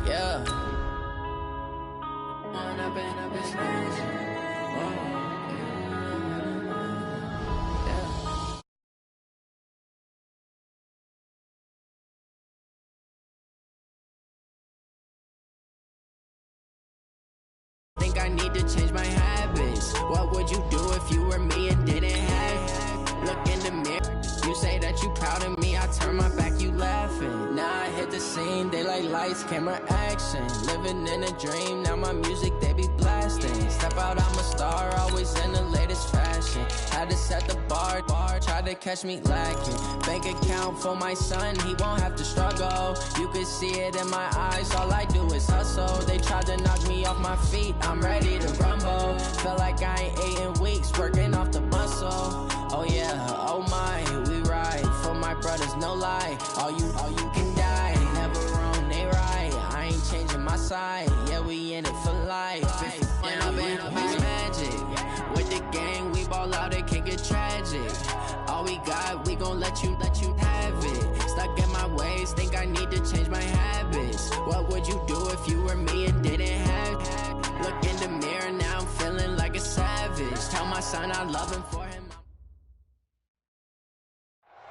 Yeah. I've been smashing. Think I need to change my habits. What would you do if you were me and didn't have? Look in the mirror, you say that you proud of me. I turn my back, you laughing. Now I hit the scene, they like lights, camera, action. Living in a dream, now my music they be blasting. Step out, I'm a star, always in the latest fashion. Had to set the bar, try to catch me lacking. Bank account for my son, he won't have to struggle. You can see it in my eyes, all I do is hustle. They tried to knock me off my feet, I'm ready to rumble. Feel like I ain't ate in weeks, working off the muscle. Oh yeah, oh my, we ride for my brothers, no lie. All you can die, never wrong, they right. I ain't changing my side, yeah, we in it for life. And I've been magic. With the gang, we ball out, it can get tragic. All we got, we gon' let you have it. Stuck in my ways, think I need to change my habits. What would you do if you were me and didn't have? Look in the mirror, now I'm feeling like a savage. Tell my son I love him for him.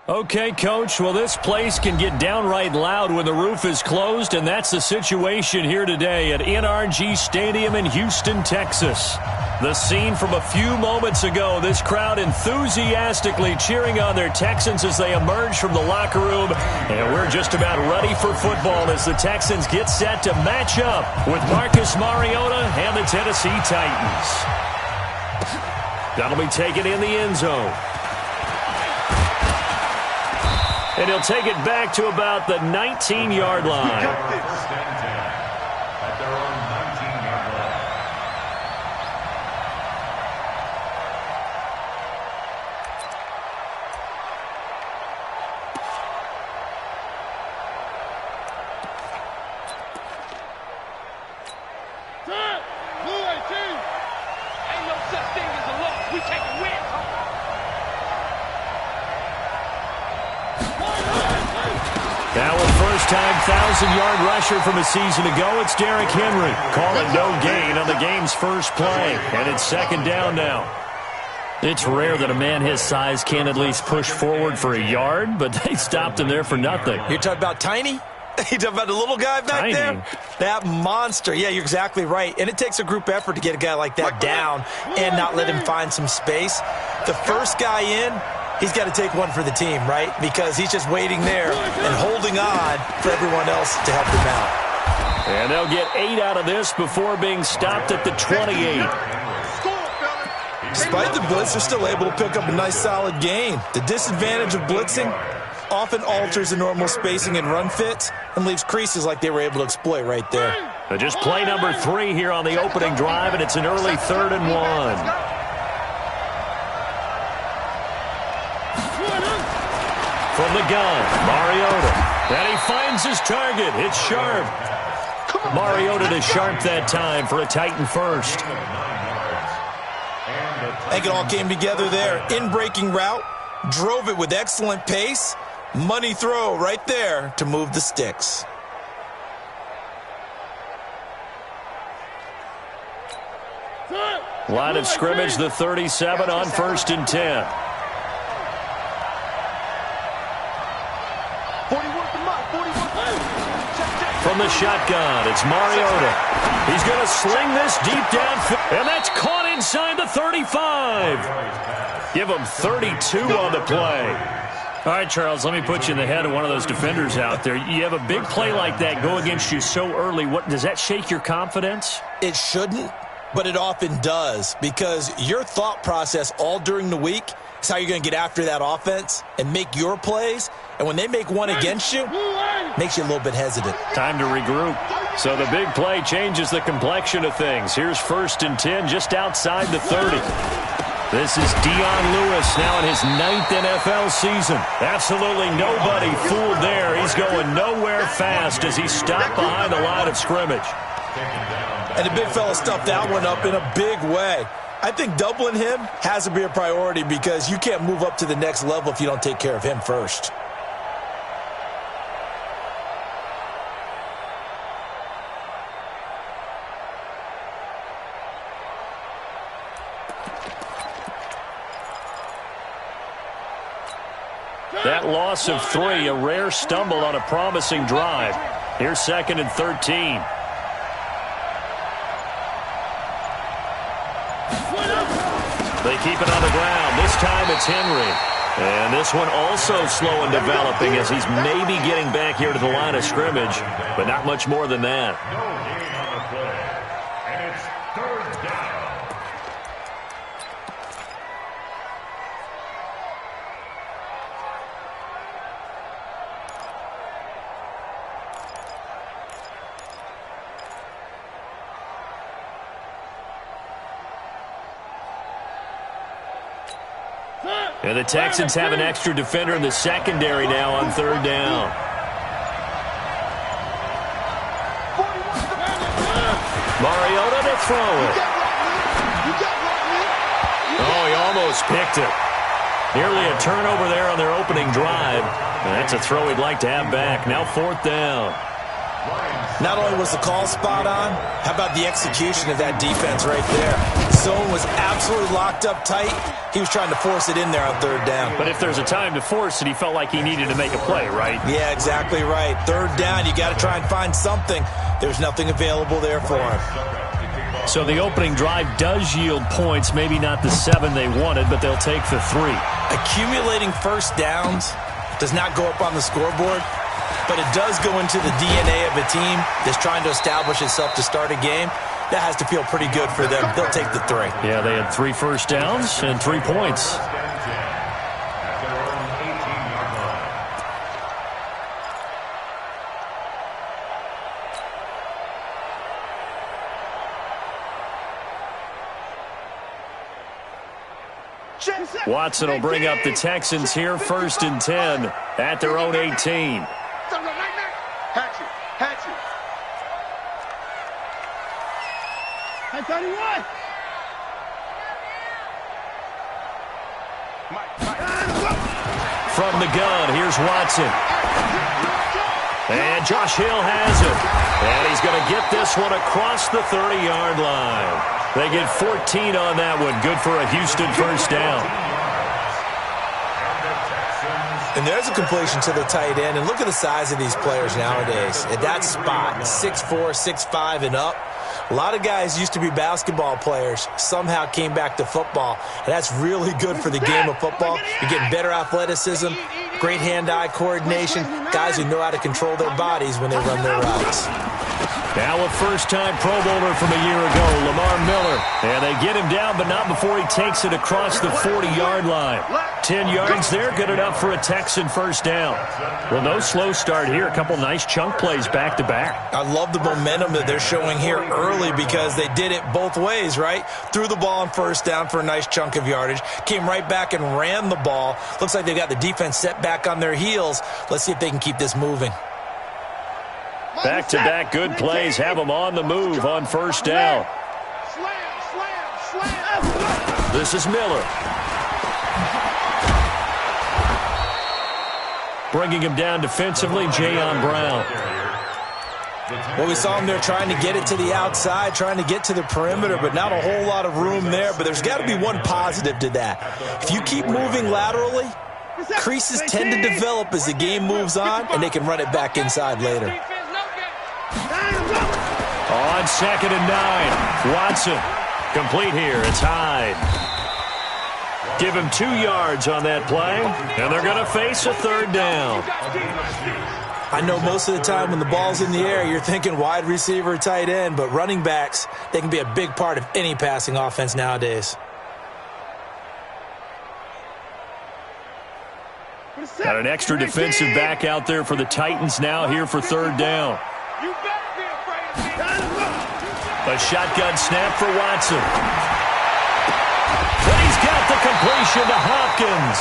Okay, Coach, well, this place can get downright loud when the roof is closed, and that's the situation here today at NRG Stadium in Houston, Texas. The scene from a few moments ago, this crowd enthusiastically cheering on their Texans as they emerge from the locker room, and we're just about ready for football as the Texans get set to match up with Marcus Mariota and the Tennessee Titans. That'll be taken in the end zone. And he'll take it back to about the 19-yard line. Now with first-time 1,000-yard rusher from a season ago, it's Derrick Henry. Calling no gain on the game's first play, and it's second down now. It's rare that a man his size can at least push forward for a yard, but they stopped him there for nothing. You're talking about Tiny? You talking about the little guy back there? That monster. Yeah, you're exactly right. And it takes a group effort to get a guy like that down and not let him find some space. The first guy in, he's got to take one for the team, right? Because he's just waiting there and holding on for everyone else to help him out. And they'll get 8 out of this before being stopped at the 28. Despite the blitz, they're still able to pick up a nice solid gain. The disadvantage of blitzing often alters the normal spacing and run fits and leaves creases like they were able to exploit right there. Just play number 3 here on the opening drive, and it's an early 3rd and 1. From the gun, Mariota. And he finds his target. It's Sharp. Mariota to Sharp that time for a Titan first. I think it all came together there. In-breaking route, drove it with excellent pace. Money throw right there to move the sticks. Line of scrimmage, the 37 on 1st and 10. From the shotgun, it's Mariota. He's going to sling this deep downfield, and that's caught inside the 35. Give him 32 on the play. All right, Charles, let me put you in the head of one of those defenders out there. You have a big play like that go against you so early. What does that shake your confidence? It shouldn't, but it often does, because your thought process all during the week is how you're going to get after that offense and make your plays. And when they make one against you, makes you a little bit hesitant. Time to regroup. So the big play changes the complexion of things. Here's 1st and 10 just outside the 30. This is Dion Lewis now in his 9th NFL season. Absolutely nobody fooled there. He's going nowhere fast as he stopped behind the line of scrimmage. And the big fella stuffed that one up in a big way. I think doubling him has to be a priority because you can't move up to the next level if you don't take care of him first. That loss of 3, a rare stumble on a promising drive. Here's 2nd and 13. They keep it on the ground. This time it's Henry. And this one also slow in developing as he's maybe getting back here to the line of scrimmage, but not much more than that. And the Texans have an extra defender in the secondary now on 3rd down. Mariota to throw it. Oh, he almost picked it. Nearly a turnover there on their opening drive. And that's a throw he'd like to have back. Now 4th down. Not only was the call spot on, how about the execution of that defense right there? Zone was absolutely locked up tight. He was trying to force it in there on 3rd down. But if there's a time to force it, he felt like he needed to make a play, right? Yeah, exactly right. 3rd down, you got to try and find something. There's nothing available there for him. So the opening drive does yield points, maybe not the 7 they wanted, but they'll take the 3. Accumulating first downs does not go up on the scoreboard, but it does go into the DNA of a team that's trying to establish itself to start a game. That has to feel pretty good for them. They'll take the 3. Yeah, they had 3 first downs and 3 points. Watson will bring up the Texans here, 1st and 10 at their own 18. From the gun, here's Watson. And Josh Hill has it. And he's going to get this one across the 30-yard line. They get 14 on that one. Good for a Houston first down. And there's a completion to the tight end. And look at the size of these players nowadays. At that spot, 6'4", 6'5", and up. A lot of guys used to be basketball players, somehow came back to football. And that's really good for the game of football. You're getting better athleticism, great hand-eye coordination, guys who know how to control their bodies when they run their routes. Now a first-time Pro Bowler from a year ago, Lamar Miller. And they get him down, but not before he takes it across the 40-yard line. 10 yards there, good enough for a Texan first down. Well, no slow start here. A couple nice chunk plays back-to-back. I love the momentum that they're showing here early because they did it both ways, right? Threw the ball on first down for a nice chunk of yardage. Came right back and ran the ball. Looks like they got the defense set back on their heels. Let's see if they can keep this moving. Back-to-back good plays have them on the move on first down. This is Miller. Bringing him down defensively, Jayon Brown. Well, we saw him there trying to get it to the outside, trying to get to the perimeter, but not a whole lot of room there. But there's got to be one positive to that. If you keep moving laterally, creases tend to develop as the game moves on, and they can run it back inside later. On 2nd and 9, Watson. Complete here, it's Hyde. Give him 2 yards on that play, and they're going to face a 3rd down. I know most of the time when the ball's in the air, you're thinking wide receiver, tight end, but running backs, they can be a big part of any passing offense nowadays. Got an extra defensive back out there for the Titans now here for 3rd down. A shotgun snap for Watson. And he's got the completion to Hopkins.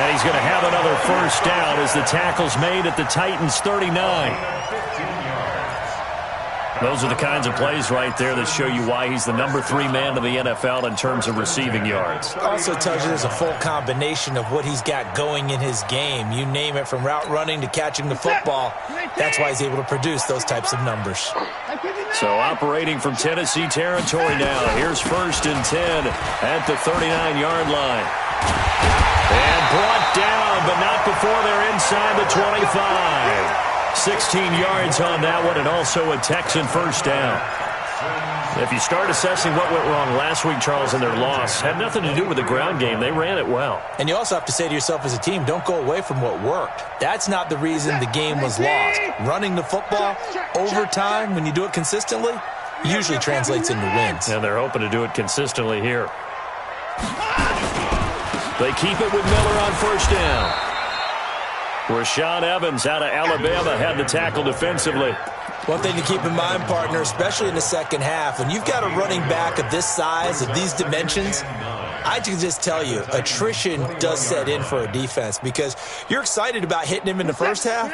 And he's going to have another first down as the tackle's made at the Titans' 39. Those are the kinds of plays right there that show you why he's the number 3 man in the NFL in terms of receiving yards. Also tells you there's a full combination of what he's got going in his game. You name it, from route running to catching the football. That's why he's able to produce those types of numbers. So operating from Tennessee territory now. Here's 1st and 10 at the 39-yard line. And brought down, but not before they're inside the 25. 16 yards on that one, and also a Texan first down. If you start assessing what went wrong last week, Charles, in their loss, had nothing to do with the ground game. They ran it well. And you also have to say to yourself as a team, don't go away from what worked. That's not the reason the game was lost. Running the football over time, when you do it consistently, usually translates into wins. And they're hoping to do it consistently here. They keep it with Miller on first down. Rashaan Evans out of Alabama had the tackle defensively. One thing to keep in mind, partner, especially in the second half, when you've got a running back of this size, of these dimensions, I can just tell you, attrition does set in for a defense because you're excited about hitting him in the first half.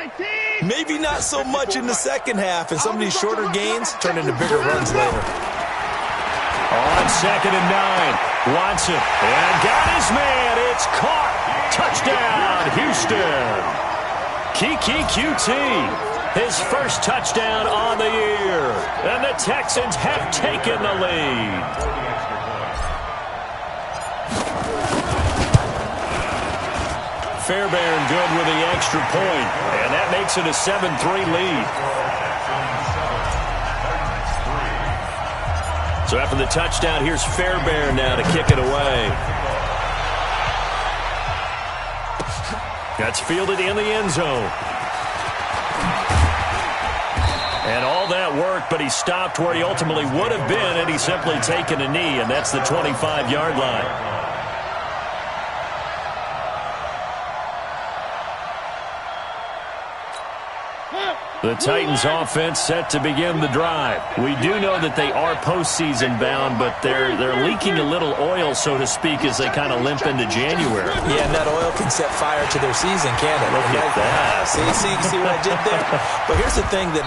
Maybe not so much in the second half, and some of these shorter gains turn into bigger runs later. On 2nd and 9, Watson, and got his man. It's caught. Touchdown, Houston. Kiki QT, his first touchdown on the year. And the Texans have taken the lead. Fairbairn good with the extra point, and that makes it a 7-3 lead. So after the touchdown, here's Fairbairn now to kick it away. That's fielded in the end zone. And all that work, but he stopped where he ultimately would have been had he simply taken a knee, and that's the 25-yard line. The Titans offense set to begin the drive. We do know that they are postseason bound, but they're leaking a little oil, so to speak, as they kind of limp into January. Yeah, and that oil can set fire to their season, can't it? Look at that. See what I did there? But here's the thing that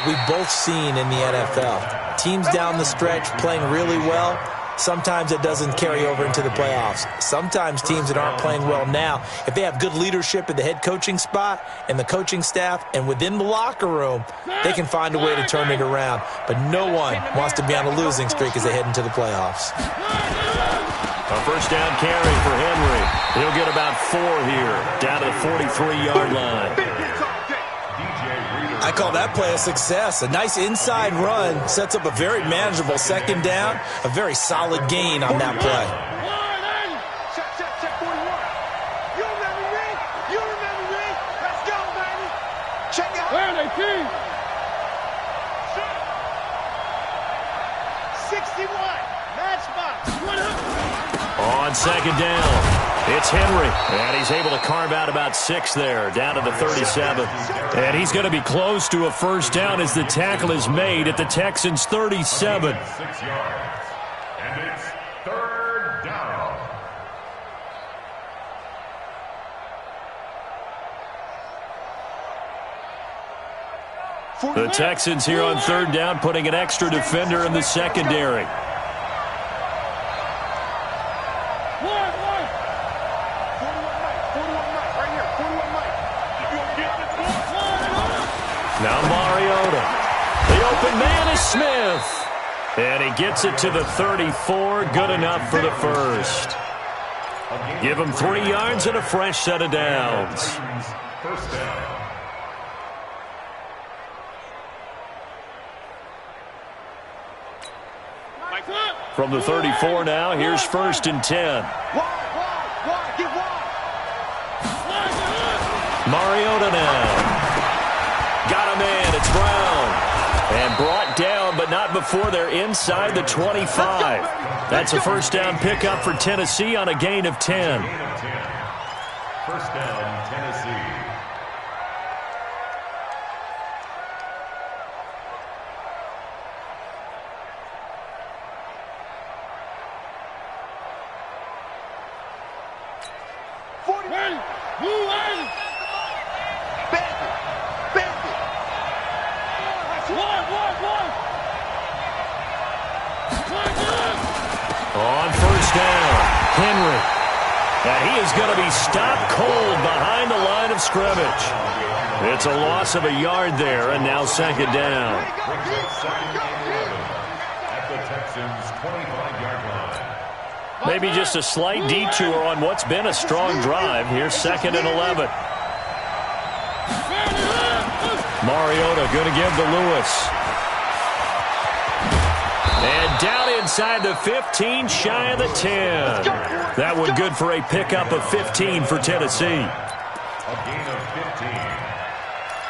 we've both seen in the NFL. Teams down the stretch playing really well. Sometimes it doesn't carry over into the playoffs. Sometimes teams that aren't playing well now, if they have good leadership at the head coaching spot and the coaching staff and within the locker room, they can find a way to turn it around. But no one wants to be on a losing streak as they head into the playoffs. A first down carry for Henry. He'll get about 4 here, down to the 43-yard line. I call that play a success. A nice inside run sets up a very manageable second down, a very solid gain on that play. Check 41. You remember me? You remember me? Let's go, baby. Check out. Where are they, team? 61. Matchbox. On second down, it's Henry, and he's able to carve out about 6 there, down to the 37. And he's going to be close to a first down as the tackle is made at the Texans' 37. 6 yards, and it's 3rd down. The Texans here on 3rd down, putting an extra defender in the secondary. Now Mariota. The open man is Smith. And he gets it to the 34. Good enough for the first. Give him 3 yards and a fresh set of downs. First down. From the 34 now, here's 1st and 10. Mariota now. Got a man, it's Brown. And brought down, but not before they're inside the 25. That's a first down pickup for Tennessee on a gain of 10. First down, Tennessee. On first down, Henry. And he is going to be stopped cold behind the line of scrimmage. It's a loss of a yard there, and now second down. 25-yard line. Maybe just a slight detour on what's been a strong drive. Here's 2nd and 11. Mariota going to give to Lewis. And down inside the 15, shy of the 10. That one good for a pickup of 15 for Tennessee. A gain of 15.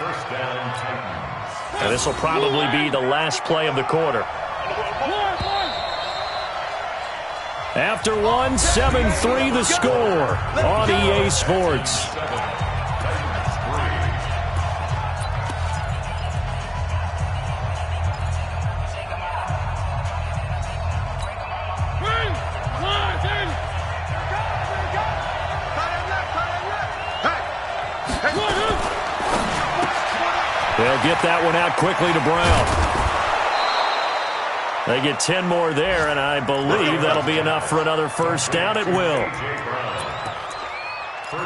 First down, Titans. And this will probably be the last play of the quarter. After 1, 7-3 the score on EA Sports. They'll get that one out quickly to Brown. They get 10 more there, and I believe that'll be enough for another first down. It will.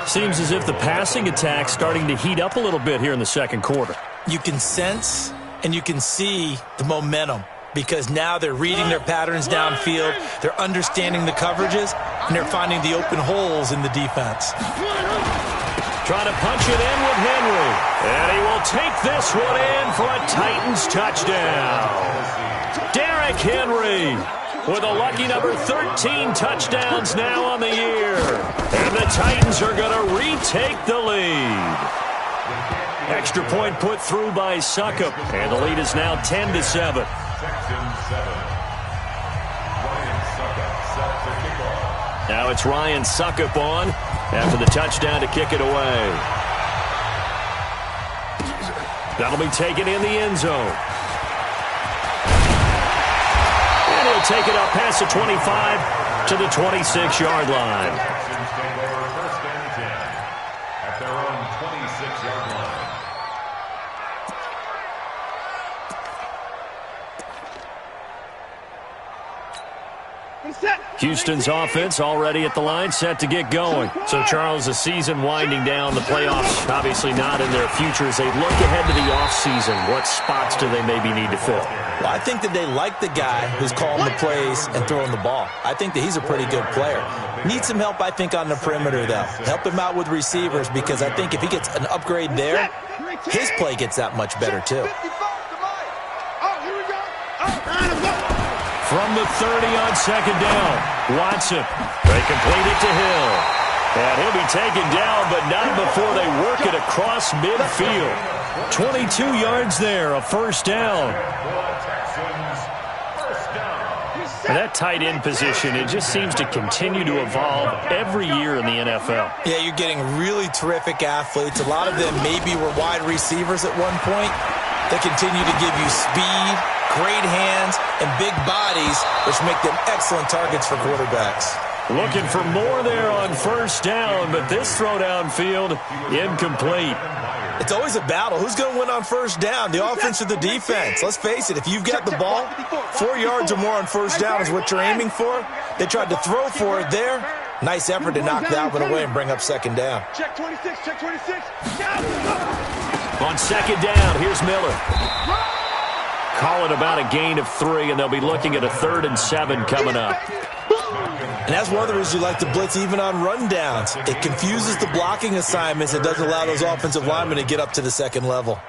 Seems as if the passing attack's starting to heat up a little bit here in the second quarter. You can sense and you can see the momentum because now they're reading their patterns downfield, they're understanding the coverages, and they're finding the open holes in the defense. Trying to punch it in with Henry. And he will take this one in for a Titans touchdown. Derrick Henry with a lucky number 13 touchdowns now on the year. And the Titans are going to retake the lead. Extra point put through by Succop. And the lead is now 10-7. Texans 7. Ryan Succop set to kick off. Now it's Ryan Succop on after the touchdown to kick it away. That'll be taken in the end zone. And he'll take it up past the 25 to the 26-yard line. Texans take over first and 10 at their own 26-yard line. Houston's offense already at the line, set to get going. So, Charles, the season winding down, the playoffs obviously not in their future. As they look ahead to the offseason, what spots do they maybe need to fill? Well, I think that they like the guy who's calling the plays and throwing the ball. I think that he's a pretty good player. Needs some help, I think, on the perimeter, though. Help him out with receivers because I think if he gets an upgrade there, his play gets that much better, too. From the 30 on second down, Watson. They complete it to Hill. And he'll be taken down, but not before they work it across midfield. 22 yards there, a first down. And that tight end position, it just seems to continue to evolve every year in the NFL. Yeah, you're getting really terrific athletes. A lot of them maybe were wide receivers at one point. They continue to give you speed, great hands, and big bodies, which make them excellent targets for quarterbacks. Looking for more there on first down, but this throw downfield, incomplete. It's always a battle. Who's going to win on first down, the offense or the defense? Let's face it, if you've got the ball, 4 yards or more on first down is what you're aiming for. They tried to throw for it there. Nice effort to knock that one away and bring up second down. Check 26, check 26. On second down, here's Miller. Call it about a gain of 3, and they'll be looking at a 3rd and 7 coming up. And that's one of the reasons you like to blitz even on rundowns. It confuses the blocking assignments. It doesn't allow those offensive linemen to get up to the second level.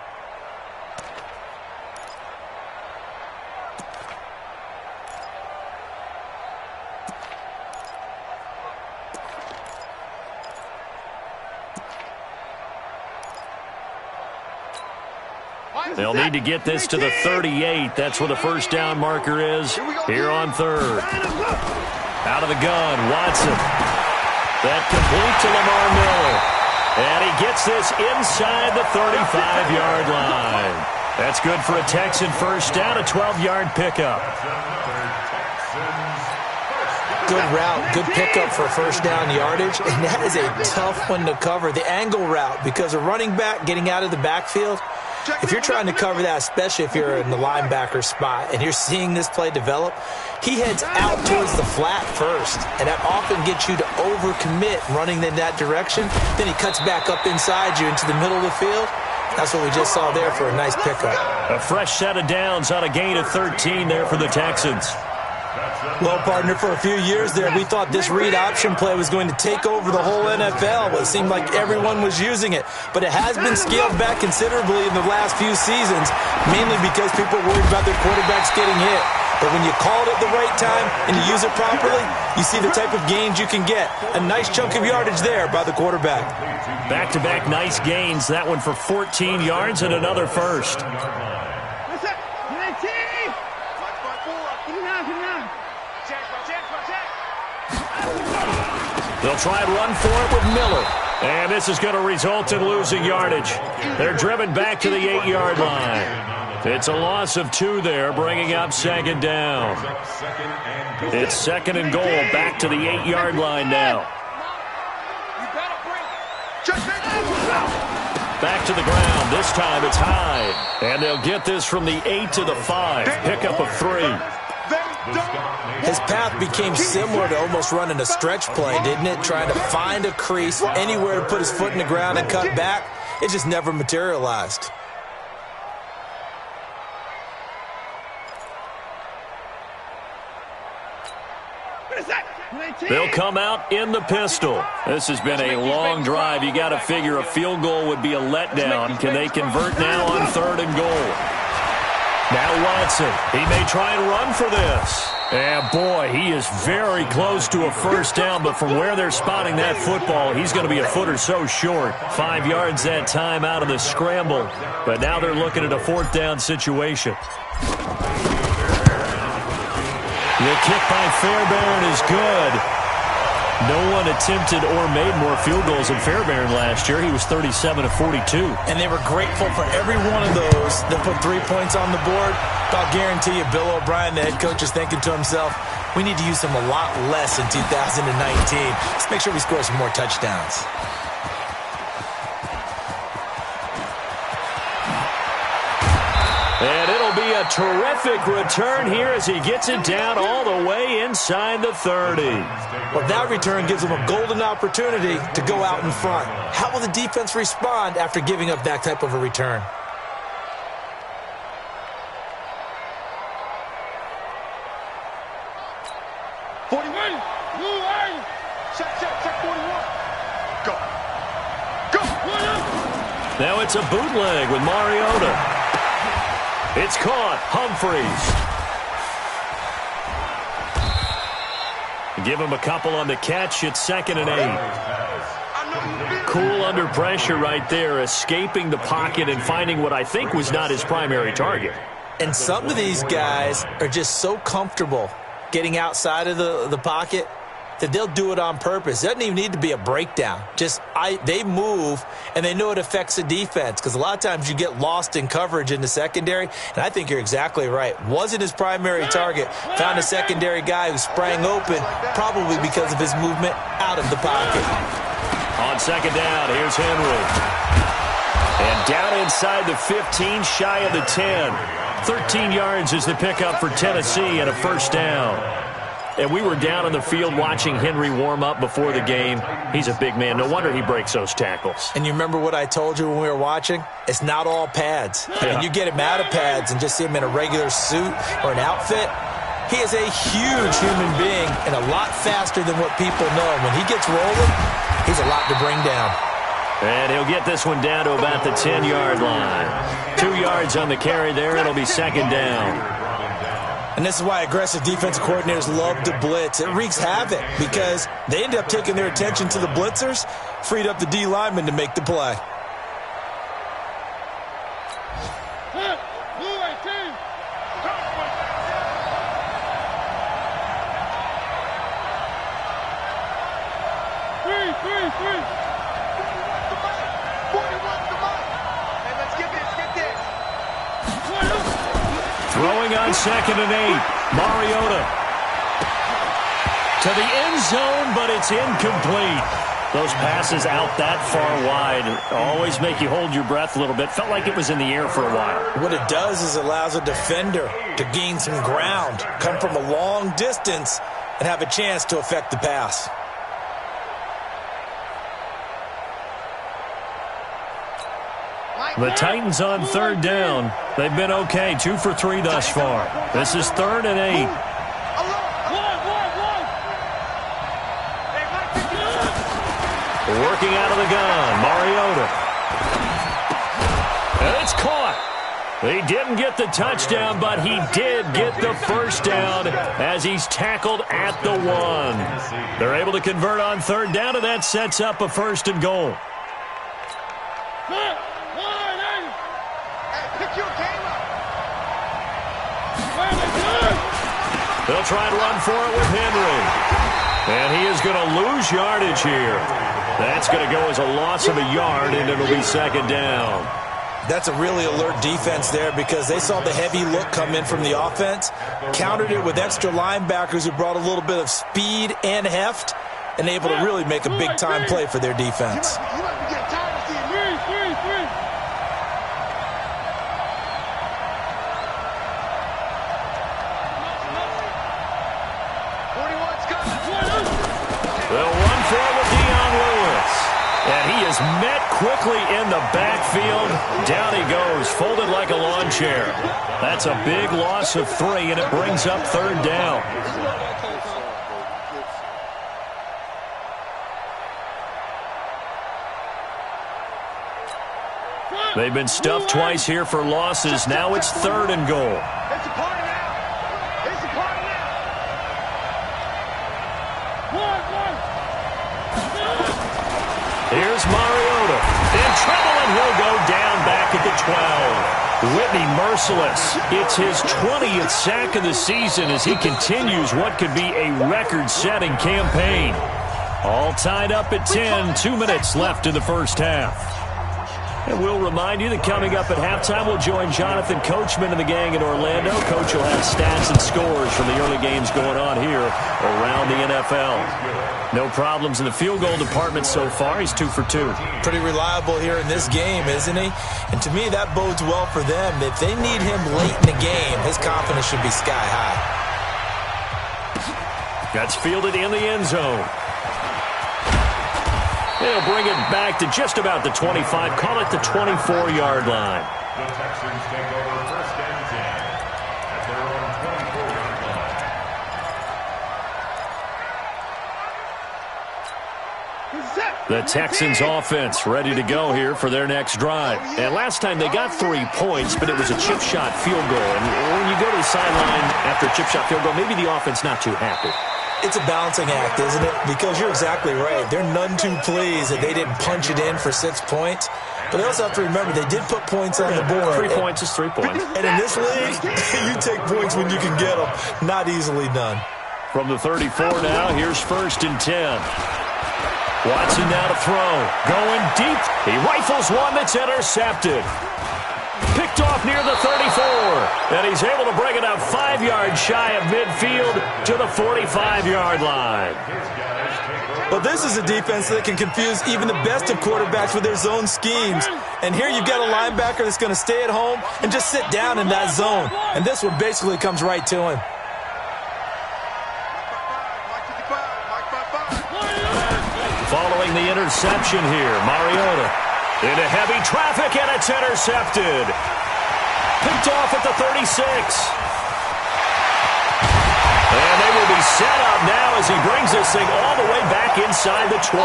They'll need to get this to the 38. That's where the first down marker is here on 3rd. Out of the gun, Watson. That complete to Lamar Miller. And he gets this inside the 35-yard line. That's good for a Texan first down, a 12-yard pickup. Good route, good pickup for first down yardage, and that is a tough one to cover. The angle route, because a running back getting out of the backfield, if you're trying to cover that, especially if you're in the linebacker spot and you're seeing this play develop, he heads out towards the flat first, and that often gets you to overcommit running in that direction. Then he cuts back up inside you into the middle of the field. That's what we just saw there for a nice pickup. A fresh set of downs on a gain of 13 there for the Texans. Well, partner, for a few years there, we thought this read option play was going to take over the whole NFL. It seemed like everyone was using it. But it has been scaled back considerably in the last few seasons, mainly because people are worried about their quarterbacks getting hit. But when you call it at the right time and you use it properly, you see the type of gains you can get. A nice chunk of yardage there by the quarterback. Back-to-back nice gains. That one for 14 yards and another first. They'll try and run for it with Miller. And this is going to result in losing yardage. They're driven back to the 8-yard line. It's a loss of 2 there, bringing up second down. It's second and goal, back to the 8-yard line now. Back to the ground. This time it's high. And they'll get this from the 8 to the 5. Pickup of 3. His path became similar to almost running a stretch play, didn't it? Trying to find a crease, anywhere to put his foot in the ground and cut back. It just never materialized. They'll come out in the pistol. This has been a long drive. You got to figure a field goal would be a letdown. Can they convert now on 3rd and goal? Now Watson. He may try and run for this. And boy, he is very close to a first down, but from where they're spotting that football, he's going to be a foot or so short. 5 yards that time out of the scramble. But now they're looking at a 4th down situation. The kick by Fairbairn is good. No one attempted or made more field goals than Fairbairn last year. He was 37 of 42. And they were grateful for every one of those that put 3 points on the board. I'll guarantee you Bill O'Brien, the head coach, is thinking to himself, we need to use them a lot less in 2019. Let's make sure we score some more touchdowns. And it'll be a terrific return here as he gets it down all the way inside the 30. Well, that return gives them a golden opportunity to go out in front. How will the defense respond after giving up that type of a return? Now it's a bootleg with Mariota. It's caught. Humphreys. Give him a couple on the catch. It's 2nd and 8. Cool under pressure right there, escaping the pocket and finding what I think was not his primary target. And some of these guys are just so comfortable getting outside of the pocket that they'll do it on purpose. It doesn't even need to be a breakdown. They move, and they know it affects the defense because a lot of times you get lost in coverage in the secondary, and I think you're exactly right. Wasn't his primary target. Found a secondary guy who sprang open, probably because of his movement out of the pocket. On 2nd down, here's Henry. And down inside the 15, shy of the 10. 13 yards is the pickup for Tennessee and a first down. And we were down on the field watching Henry warm up before the game. He's a big man. No wonder he breaks those tackles. And you remember what I told you when we were watching? It's not all pads. I mean, you get him out of pads and just see him in a regular suit or an outfit. He is a huge human being and a lot faster than what people know. When he gets rolling, he's a lot to bring down. And he'll get this one down to about the 10-yard line. 2 yards on the carry there. It'll be 2nd down. And this is why aggressive defensive coordinators love to blitz. It wreaks havoc because they end up taking their attention to the blitzers, freed up the D lineman to make the play. Throwing on 2nd and 8. Mariota to the end zone, but it's incomplete. Those passes out that far wide always make you hold your breath a little bit. Felt like it was in the air for a while. What it does is it allows a defender to gain some ground, come from a long distance, and have a chance to affect the pass. The Titans on 3rd down. They've been okay. 2 for 3 thus far. This is 3rd and 8. Working out of the gun, Mariota. And it's caught. He didn't get the touchdown, but he did get the first down as he's tackled at the 1. They're able to convert on third down, and that sets up a 1st and goal. They'll try and run for it with Henry. And he is going to lose yardage here. That's going to go as a loss of a yard, and it'll be 2nd down. That's a really alert defense there because they saw the heavy look come in from the offense, countered it with extra linebackers who brought a little bit of speed and heft, and able to really make a big-time play for their defense. They'll run for it with Dion Lewis. And he is met quickly in the backfield. Down he goes, folded like a lawn chair. That's a big loss of 3, and it brings up 3rd down. They've been stuffed twice here for losses. Now it's 3rd and goal. Here's Mariota. In trouble, and he'll go down back at the 12. Whitney merciless. It's his 20th sack of the season as he continues what could be a record-setting campaign. All tied up at 10. 2 minutes left in the first half. And we'll remind you that coming up at halftime, we'll join Jonathan Coachman and the gang in Orlando. Coach will have stats and scores from the early games going on here around the NFL. No problems in the field goal department so far. He's 2 for 2. Pretty reliable here in this game, isn't he? And to me, that bodes well for them. If they need him late in the game, his confidence should be sky high. That's fielded in the end zone. They'll bring it back to just about the 25. Call it the 24-yard line. The Texans take over 1st and 10 at their own 24-yard line. The Texans offense ready to go here for their next drive. And last time they got 3 points, but it was a chip shot field goal. And when you go to the sideline after a chip shot field goal, maybe the offense not too happy. It's a balancing act, isn't it? Because you're exactly right. They're none too pleased that they didn't punch it in for 6 points. But they also have to remember they did put points on the board. 3 points is 3 points. And in this league, you take points when you can get them. Not easily done. From the 34 now, here's 1st and 10. Watson now to throw. Going deep. He rifles one that's intercepted. Picked off near the 34. And he's able to bring it up 5 yards shy of midfield to the 45-yard line. But this is a defense that can confuse even the best of quarterbacks with their zone schemes. And here you've got a linebacker that's going to stay at home and just sit down in that zone. And this one basically comes right to him. Following the interception here, Mariota into heavy traffic, and it's intercepted. Picked off at the 36. And they will be set up now as he brings this thing all the way back inside the 20.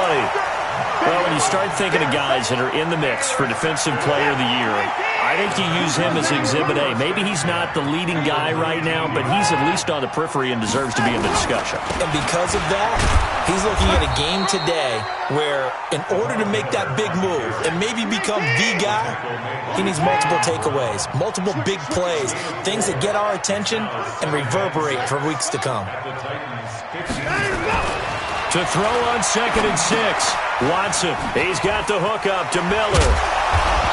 Well, when you start thinking of guys that are in the mix for Defensive Player of the Year, I think you use him as Exhibit A. Maybe he's not the leading guy right now, but he's at least on the periphery and deserves to be in the discussion. And because of that, he's looking at a game today where in order to make that big move and maybe become the guy, he needs multiple takeaways, multiple big plays, things that get our attention and reverberate for weeks to come. To throw on 2nd and 6. Watson, he's got the hook up to Miller.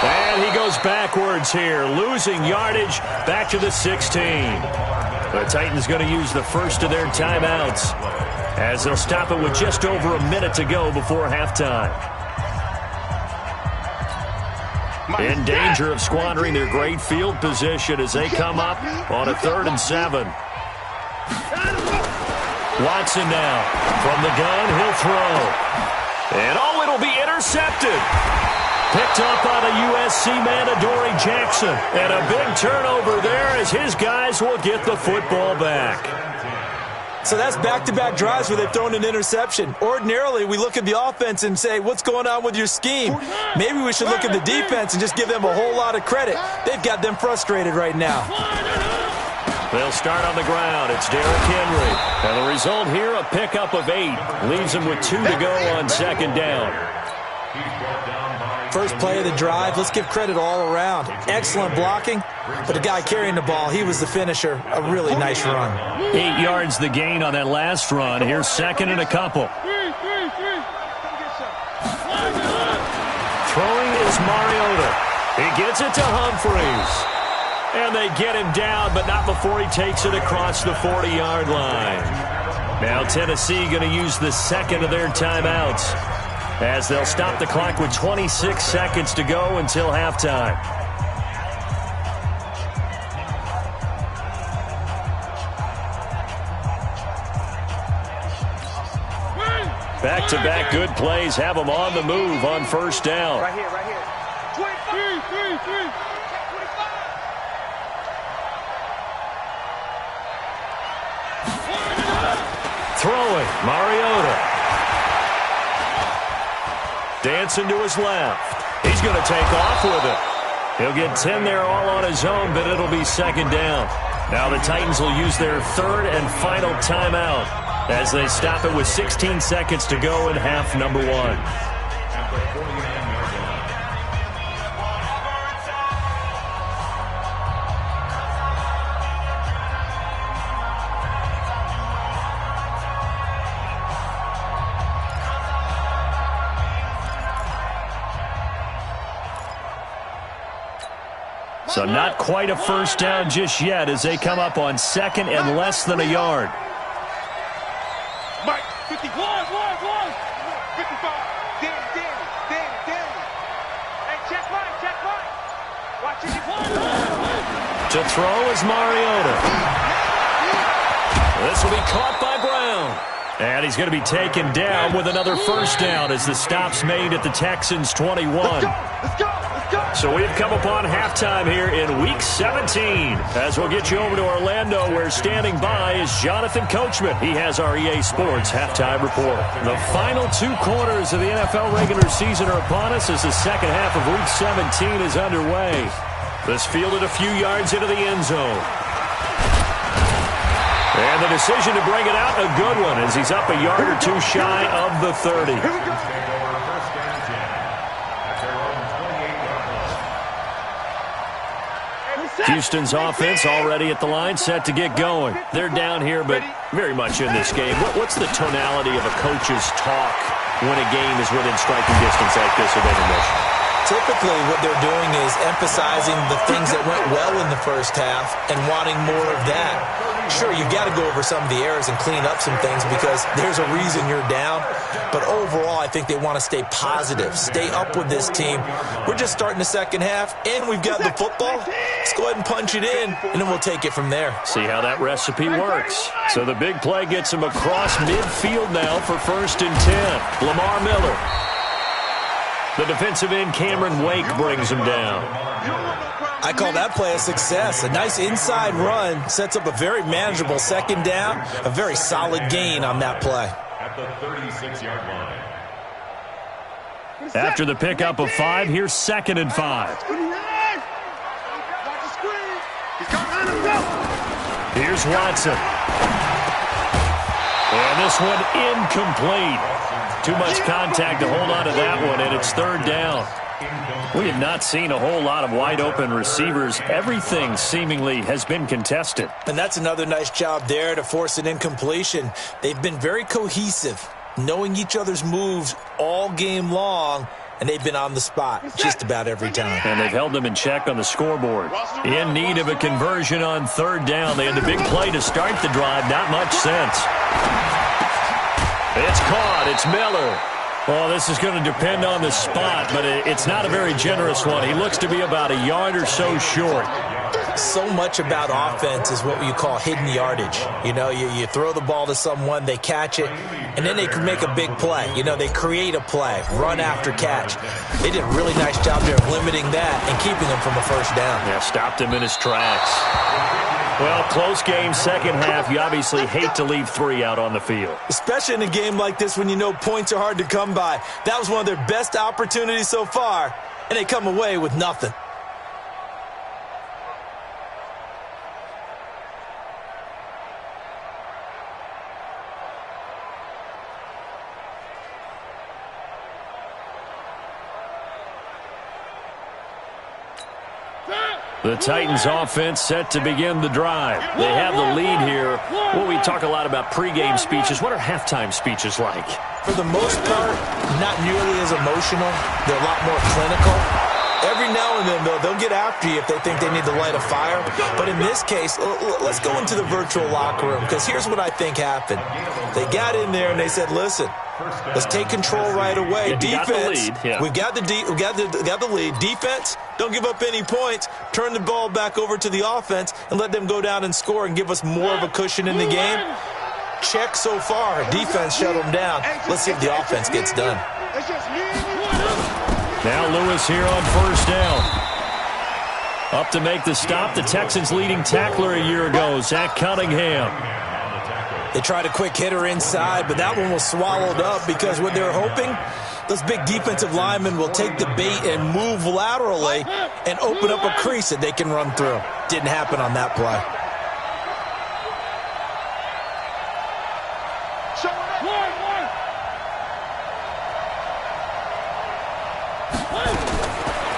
And he goes backwards here, losing yardage back to the 16. The Titans going to use the first of their timeouts as they'll stop it with just over a minute to go before halftime. In danger of squandering their great field position as they come up on a 3rd and 7. Watson now from the gun, he'll throw. And it'll be intercepted. Picked up by the USC man, Adoree Jackson. And a big turnover there as his guys will get the football back. So that's back-to-back drives where they've thrown an interception. Ordinarily, we look at the offense and say, what's going on with your scheme? Maybe we should look at the defense and just give them a whole lot of credit. They've got them frustrated right now. They'll start on the ground. It's Derrick Henry. And the result here, a pickup of 8. Leaves them with 2 to go on second down. First play of the drive, let's give credit all around. Excellent blocking, but the guy carrying the ball, he was the finisher. A really nice run. 8 yards the gain on that last run. Here's second and a couple. Throwing is Mariota. He gets it to Humphries. And they get him down, but not before he takes it across the 40-yard line. Now Tennessee going to use the second of their timeouts, as they'll stop the clock with 26 seconds to go until halftime. Back-to-back good plays have them on the move on first down. Right here, right here. 23. Throwing, Mariota. Dancing to his left. He's going to take off with it. He'll get 10 there all on his own, but it'll be second down. Now the Titans will use their third and final timeout as they stop it with 16 seconds to go in half number 1. So not quite a first down just yet as they come up on second and less than a yard. Mike, 51. 55. Danny. Hey, check Mike. Watch it. To throw is Mariota. This will be caught by Brown. And he's going to be taken down with another first down as the stop's made at the Texans' 21. Let's go. So we've come upon halftime here in Week 17. As we'll get you over to Orlando, where standing by is Jonathan Coachman. He has our EA Sports halftime report. The final 2 quarters of the NFL regular season are upon us as the second half of Week 17 is underway. This fielded a few yards into the end zone. And the decision to bring it out, a good one, as he's up a yard or 2 shy of the 30. Houston's offense already at the line, set to get going. They're down here, but very much in this game. What's the tonality of a coach's talk when a game is within striking distance like this of intermission? Typically, what they're doing is emphasizing the things that went well in the first half and wanting more of that. Sure, you've got to go over some of the errors and clean up some things because there's a reason you're down. But overall, I think they want to stay positive, stay up with this team. We're just starting the second half, and we've got the football. Let's go ahead and punch it in, and then we'll take it from there. See how that recipe works. So the big play gets him across midfield now for first and 10. Lamar Miller. The defensive end, Cameron Wake, brings him down. I call that play a success. A nice inside run sets up a very manageable second down. A very solid gain on that play. At the 36-yard line. After the pickup of 5, here's second and 5. Here's Watson. And this one incomplete. Too much contact to hold on to that one, and it's third down. We have not seen a whole lot of wide-open receivers. Everything seemingly has been contested. And that's another nice job there to force an incompletion. They've been very cohesive, knowing each other's moves all game long, and they've been on the spot just about every time. And they've held them in check on the scoreboard. In need of a conversion on third down. They had the big play to start the drive. Not much sense. It's caught. It's Miller. Well, this is going to depend on the spot, but it's not a very generous one. He looks to be about a yard or so short. So much about offense is what you call hidden yardage. You know, you throw the ball to someone, they catch it, and then they can make a big play. You know, they create a play, run after catch. They did a really nice job there of limiting that and keeping him from a first down. Yeah, stopped him in his tracks. Well, close game, second half. You obviously hate to leave 3 out on the field. Especially in a game like this when you know points are hard to come by. That was one of their best opportunities so far, and they come away with nothing. The Titans offense set to begin the drive. They have the lead here. Well, we talk a lot about pregame speeches. What are halftime speeches like? For the most part, not nearly as emotional. They're a lot more clinical. Every now and then, though, they'll get after you if they think they need to light a fire. But in this case, let's go into the virtual locker room, because here's what I think happened. They got in there and they said, listen, let's take control right away. Defense, we've got the lead. Defense, don't give up any points. Turn the ball back over to the offense and let them go down and score and give us more of a cushion in the game. Check so far. Defense shut them down. Let's see if the offense gets done. Now Lewis here on first down. Up to make the stop, the Texans' leading tackler a year ago, Zach Cunningham. They tried a quick hitter inside, but that one was swallowed up because what they're hoping, those big defensive linemen will take the bait and move laterally and open up a crease that they can run through. Didn't happen on that play.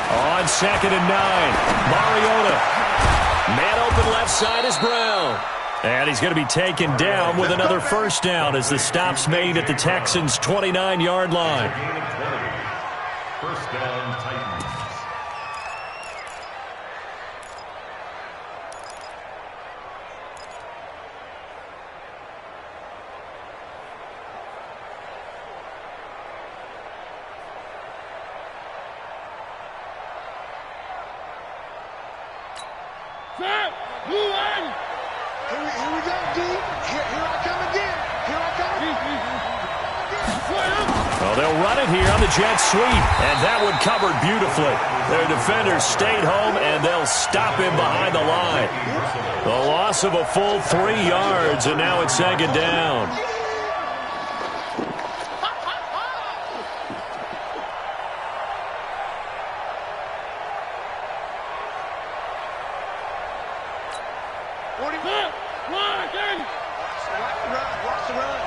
On 2nd and 9, Mariota. Man open left side is Brown. And he's going to be taken down with another first down as the stop's made at the Texans' 29-yard line. First down, Titans. Here we go, D. Here I come again. Here I come again. Well, they'll run it here on the jet sweep, and that one covered beautifully. Their defenders stayed home, and they'll stop him behind the line. The loss of a full 3 yards, and now it's 2nd down. Watch the run.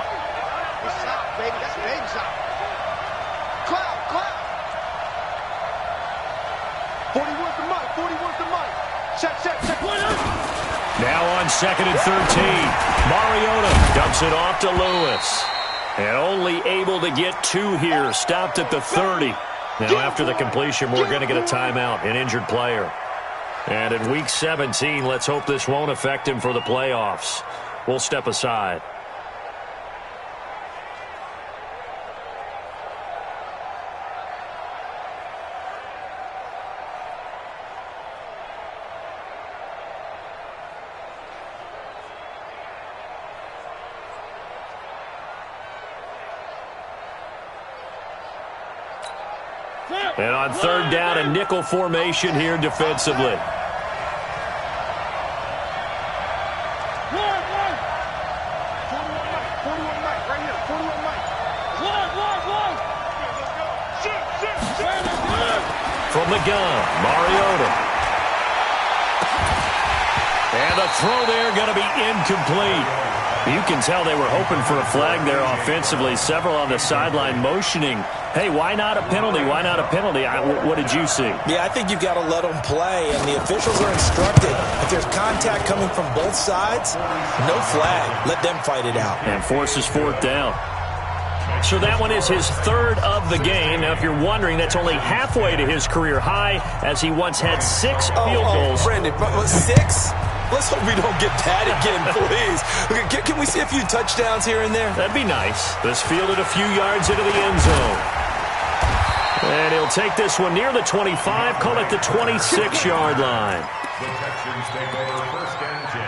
It's south, baby. That's big south. Clap. 41's the mic. 41's the mic. Check. Now on 2nd and 13, Mariota dumps it off to Lewis. And only able to get 2 here, stopped at the 30. Now after the completion, we're going to get a timeout, an injured player. And in Week 17, let's hope this won't affect him for the playoffs. We'll step aside. And on 3rd down, a nickel formation here defensively. From the gun, Mariota. And the throw there going to be incomplete. You can tell they were hoping for a flag there offensively. Several on the sideline motioning, hey, why not a penalty? Why not a penalty? What did you see? Yeah, I think you've got to let them play, and the officials are instructed. If there's contact coming from both sides, no flag. Let them fight it out. And forces 4th down. So that one is his 3rd of the game. Now, if you're wondering, that's only halfway to his career high, as he once had 6 field goals. Brendan, 6? Let's hope we don't get that again, please. Okay, can we see a few touchdowns here and there? That'd be nice. This fielded a few yards into the end zone. And he'll take this one near the 25, call it the 26-yard line. The Texans take over 1st and 10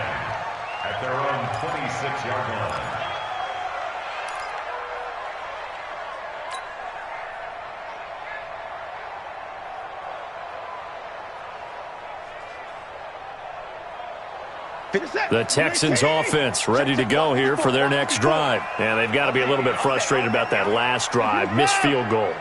at their own 26-yard line. The Texans offense ready to go here for their next drive. And they've got to be a little bit frustrated about that last drive, missed field goal.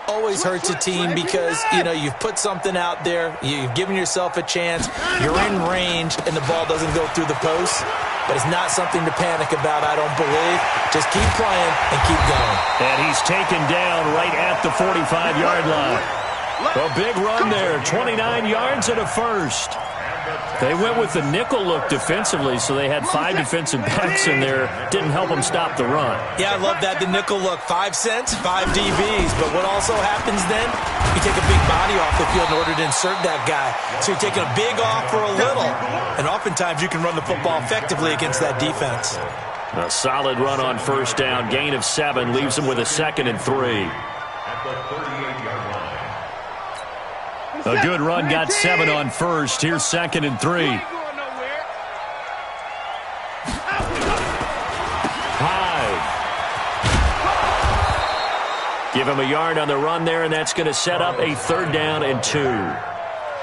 Always hurts a team because, you know, you've put something out there, you've given yourself a chance, you're in range, and the ball doesn't go through the post. But it's not something to panic about, I don't believe. Just keep playing and keep going. And he's taken down right at the 45-yard line. A big run there, 29 yards and a first. They went with the nickel look defensively, so they had 5 defensive backs in there. Didn't help them stop the run. Yeah, I love that, the nickel look. 5 cents, 5 DBs. But what also happens then, you take a big body off the field in order to insert that guy. So you're taking a big off for a little. And oftentimes you can run the football effectively against that defense. A solid run on first down. Gain of 7 leaves them with a 2nd and 3. At the 38-yard line. A good run, got 7 on first. Here's 2nd and 3. Hyde. Give him a yard on the run there, and that's going to set up a 3rd down and 2.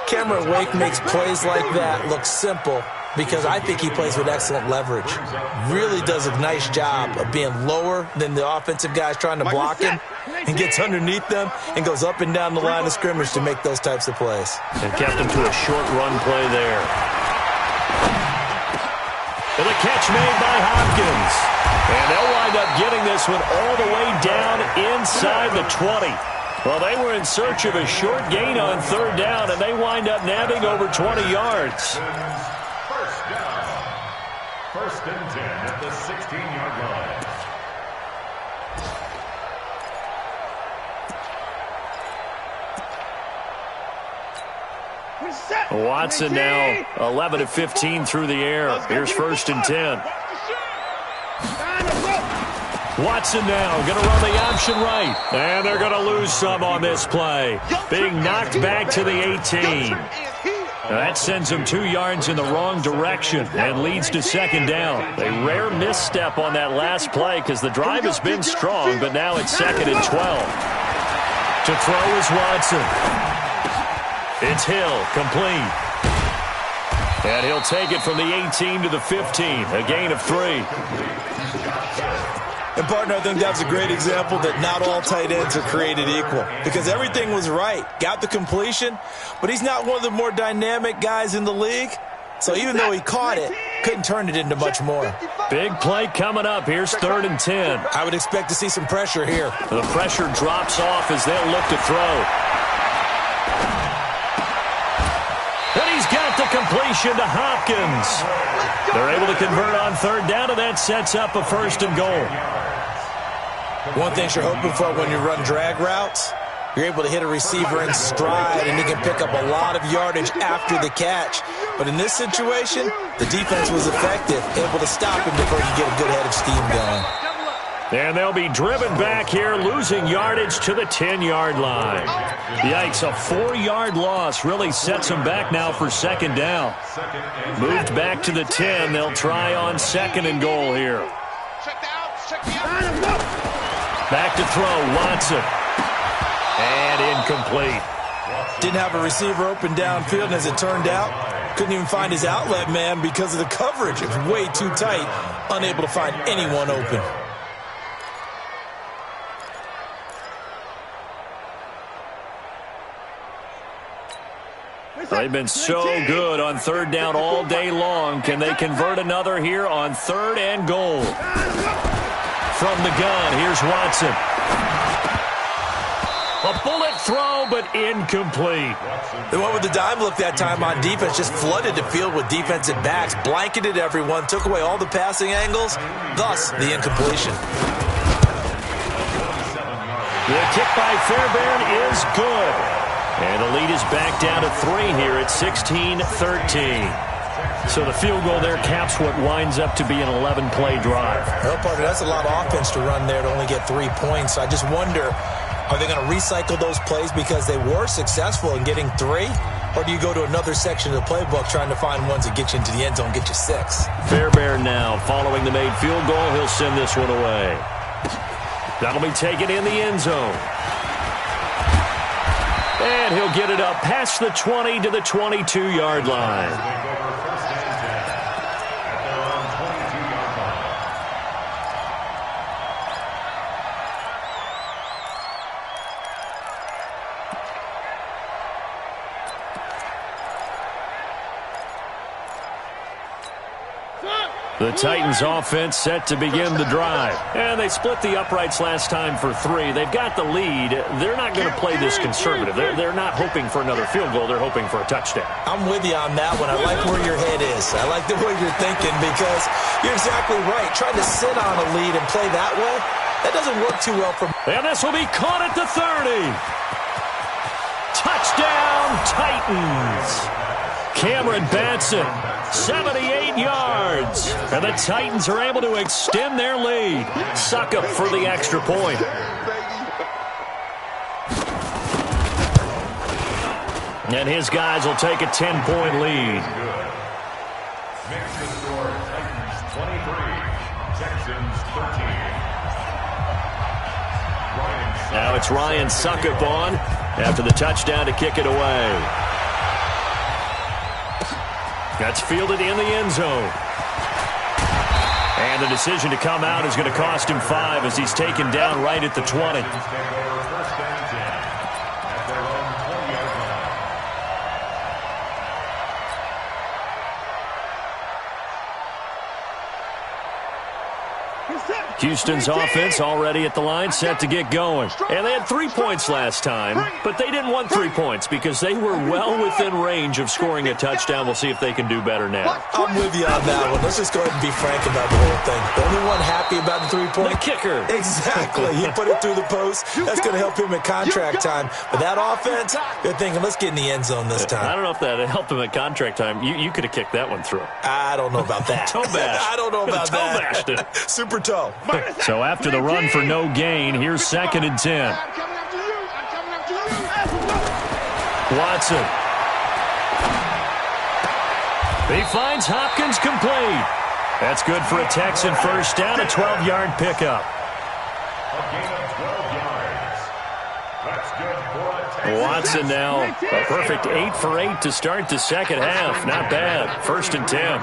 Cameron Wake makes plays like that look simple because I think he plays with excellent leverage. Really does a nice job of being lower than the offensive guys trying to block him and gets underneath them and goes up and down the line of scrimmage to make those types of plays. And kept him to a short run play there. And a catch made by Hopkins. And they'll wind up getting this one all the way down inside the 20. Well, they were in search of a short gain on 3rd down, and they wind up nabbing over 20 yards. First down. 1st and 10 at the 16-yard line. Watson now 11 of 15 through the air. Here's 1st and 10. Watson now going to run the option right. And they're going to lose some on this play. Being knocked back to the 18. That sends him 2 yards in the wrong direction and leads to 2nd down. A rare misstep on that last play because the drive has been strong, but now it's 2nd and 12. To throw is Watson. It's Hill, complete. And he'll take it from the 18 to the 15, a gain of 3. And, partner, I think that's a great example that not all tight ends are created equal because everything was right. Got the completion, but he's not one of the more dynamic guys in the league. So even though he caught it, couldn't turn it into much more. Big play coming up. Here's 3rd and 10. I would expect to see some pressure here. The pressure drops off as they'll look to throw. And he's got the completion to Hopkins. They're able to convert on 3rd down, and that sets up a 1st and goal. One thing you're hoping for when you run drag routes, you're able to hit a receiver in stride, and he can pick up a lot of yardage after the catch. But in this situation, the defense was effective, able to stop him before he could get a good head of steam going. And they'll be driven back here, losing yardage to the 10-yard line. Yikes, a 4-yard loss really sets them back now for 2nd down. Moved back to the 10. They'll try on 2nd and goal here. Back to throw, Watson. And incomplete. Didn't have a receiver open downfield, and as it turned out, couldn't even find his outlet man because of the coverage. It was way too tight, unable to find anyone open. They've been so good on 3rd down all day long. Can they convert another here on 3rd and goal? From the gun, here's Watson. A bullet throw, but incomplete. They went with the dime look that time on defense, just flooded the field with defensive backs, blanketed everyone, took away all the passing angles, thus the incompletion. The kick by Fairbairn is good. And the lead is back down to 3 here at 16-13. So the field goal there caps what winds up to be an 11-play drive. Well, partner, that's a lot of offense to run there to only get 3 points. So I just wonder, are they going to recycle those plays because they were successful in getting 3? Or do you go to another section of the playbook trying to find ones that get you into the end zone, get you 6? Fairbairn now following the made field goal. He'll send this one away. That'll be taken in the end zone. And he'll get it up past the 20 to the 22-yard line. The Titans offense set to begin the drive. And they split the uprights last time for 3. They've got the lead. They're not going to play this conservative. They're not hoping for another field goal. They're hoping for a touchdown. I'm with you on that one. I like where your head is. I like the way you're thinking because you're exactly right. Trying to sit on a lead and play that way, that doesn't work too well for me. And this will be caught at the 30. Touchdown, Titans. Cameron Batson, 78 yards. And the Titans are able to extend their lead. Suck up for the extra point. And his guys will take a 10-point lead. Makes the score Titans 23, Texans 13. Now it's Ryan Suckup on after the touchdown to kick it away. That's fielded in the end zone. And the decision to come out is going to cost him 5 as he's taken down right at the 20. Houston's offense already at the line, set to get going. And they had 3 points last time, but they didn't want 3 points because they were well within range of scoring a touchdown. We'll see if they can do better now. I'm with you on that one. Let's just go ahead and be frank about the whole thing. The only one happy about the 3-point? The kicker. Exactly. He put it through the post. That's going to help him at contract time. But that offense, they're thinking, let's get in the end zone this time. I don't know if that helped him at contract time. You could have kicked that one through. I don't know about that. Toe bash. I don't know about that. Toe bashed it. Super toe. So after the run for no gain, here's 2nd and 10. Watson. He finds Hopkins complete. That's good for a Texan first down, a 12-yard pickup. A gain of 12 yards. That's good for a Texan. Watson now a perfect 8 for 8 to start the second half. Not bad. 1st and 10.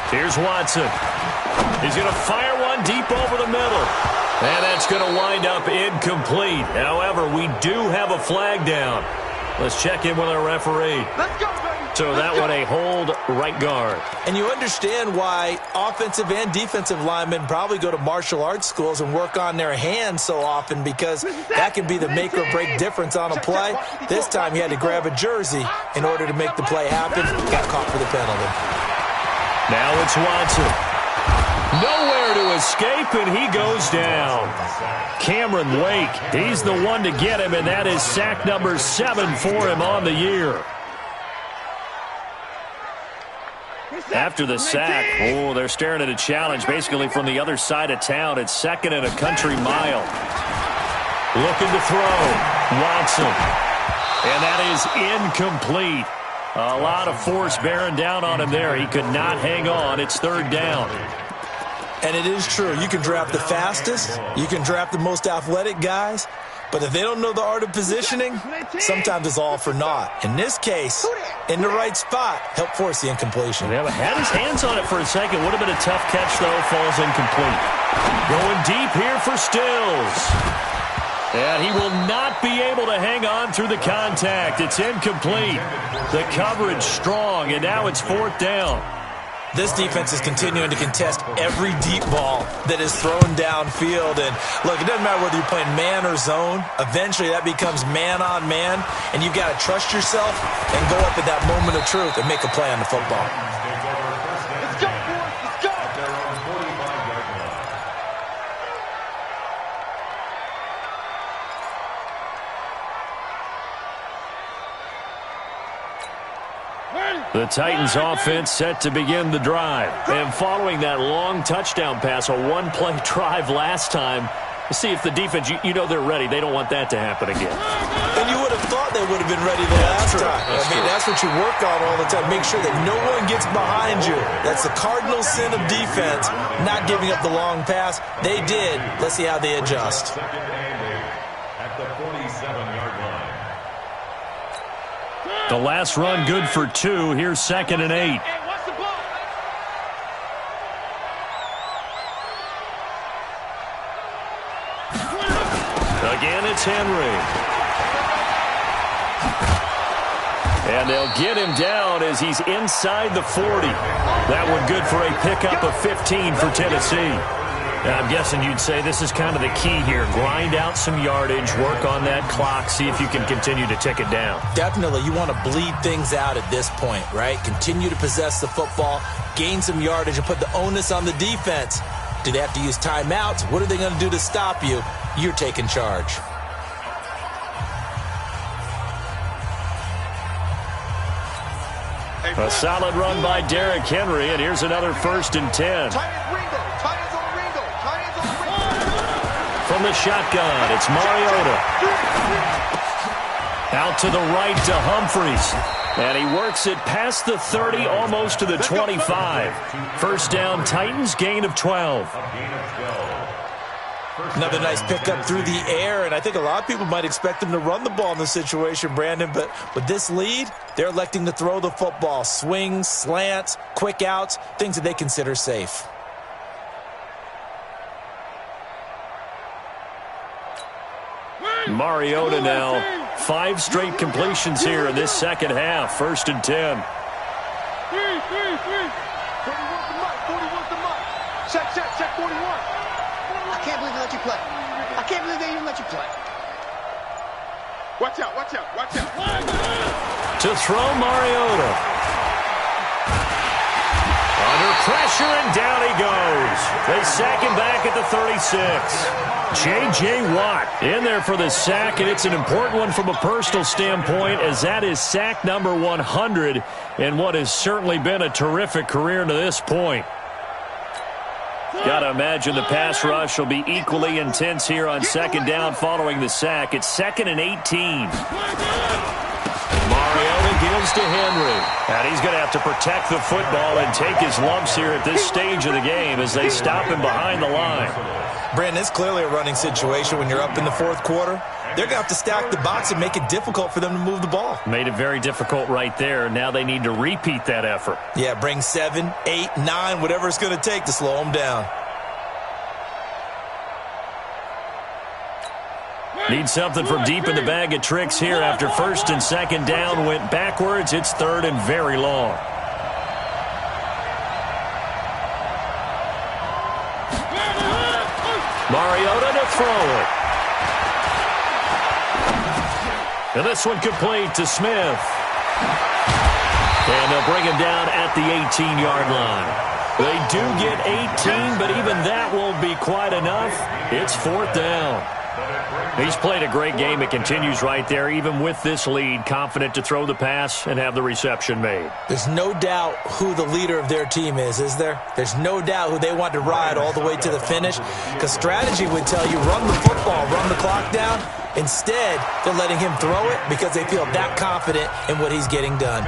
Here's Watson. He's going to fire one deep over the middle. And that's going to wind up incomplete. However, we do have a flag down. Let's check in with our referee. Let's go, baby. So that one a hold right guard. And you understand why offensive and defensive linemen probably go to martial arts schools and work on their hands so often, because that can be the make or break difference on a play. This time he had to grab a jersey in order to make the play happen. Got caught for the penalty. Now it's Watson. Nowhere to escape, and he goes down. Cameron Wake, he's the one to get him, and that is sack number 7 for him on the year. After the sack, they're staring at a challenge basically from the other side of town. It's 2nd and a country mile. Looking to throw. Watson. And that is incomplete. A lot of force bearing down on him there. He could not hang on. It's 3rd down. And it is true. You can draft the fastest. You can draft the most athletic guys. But if they don't know the art of positioning, sometimes it's all for naught. In this case, in the right spot, help force the incompletion. Yeah, had his hands on it for a second. Would have been a tough catch, though. Falls incomplete. Going deep here for Stills. And he will not be able to hang on through the contact. It's incomplete. The coverage strong, and now it's 4th down. This defense is continuing to contest every deep ball that is thrown downfield. And look, it doesn't matter whether you're playing man or zone. Eventually, that becomes man on man, and you've got to trust yourself and go up at that moment of truth and make a play on the football. Let's go, boys. Let's go. They're on 45-yard line. The Titans offense set to begin the drive. And following that long touchdown pass, a one-play drive last time, see if the defense, you know they're ready. They don't want that to happen again. And you would have thought they would have been ready the last time. That's what you work on all the time. Make sure that no one gets behind you. That's the cardinal sin of defense, not giving up the long pass. They did. Let's see how they adjust. 2nd and 8 at the 47-yard line. The last run good for 2. Here's 2nd and 8. Again, it's Henry. And they'll get him down as he's inside the 40. That one good for a pickup of 15 for Tennessee. And I'm guessing you'd say this is kind of the key here. Grind out some yardage, work on that clock, see if you can continue to tick it down. Definitely. You want to bleed things out at this point, right? Continue to possess the football, gain some yardage, and put the onus on the defense. Do they have to use timeouts? What are they going to do to stop you? You're taking charge. A solid run by Derrick Henry, and here's another 1st and 10. From the shotgun, it's Mariota. Out to the right to Humphries. And he works it past the 30, almost to the 25. First down, Titans, gain of 12. Another nice pickup through the air, and I think a lot of people might expect them to run the ball in this situation, Brandon, but with this lead, they're electing to throw the football. Swings, slants, quick outs, things that they consider safe. Mariota now, 5 straight completions here in this second half. 1st and 10. 41. Check 41. I can't believe they let you play. I can't believe they even let you play. Watch out. To throw Mariota. Under pressure, and down he goes. They sack him back at the 36. J.J. Watt in there for the sack, and it's an important one from a personal standpoint, as that is sack number 100 in what has certainly been a terrific career to this point. Got to imagine the pass rush will be equally intense here on 2nd down following the sack. It's 2nd and 18. Mariota gives to Henry. And he's going to have to protect the football and take his lumps here at this stage of the game as they stop him behind the line. Brandon, it's clearly a running situation when you're up in the 4th quarter. They're going to have to stack the box and make it difficult for them to move the ball. Made it very difficult right there. Now they need to repeat that effort. Yeah, bring 7, 8, 9, whatever it's going to take to slow them down. Need something from deep in the bag of tricks here after 1st and 2nd down went backwards. It's 3rd and very long. Mariota to throw it. And this one complete to Smith. And they'll bring him down at the 18-yard line. They do get 18, but even that won't be quite enough. It's 4th down. He's played a great game. It continues right there, even with this lead, confident to throw the pass and have the reception made. There's no doubt who the leader of their team is there? There's no doubt who they want to ride all the way to the finish, because strategy would tell you run the football, run the clock down. Instead, they're letting him throw it because they feel that confident in what he's getting done.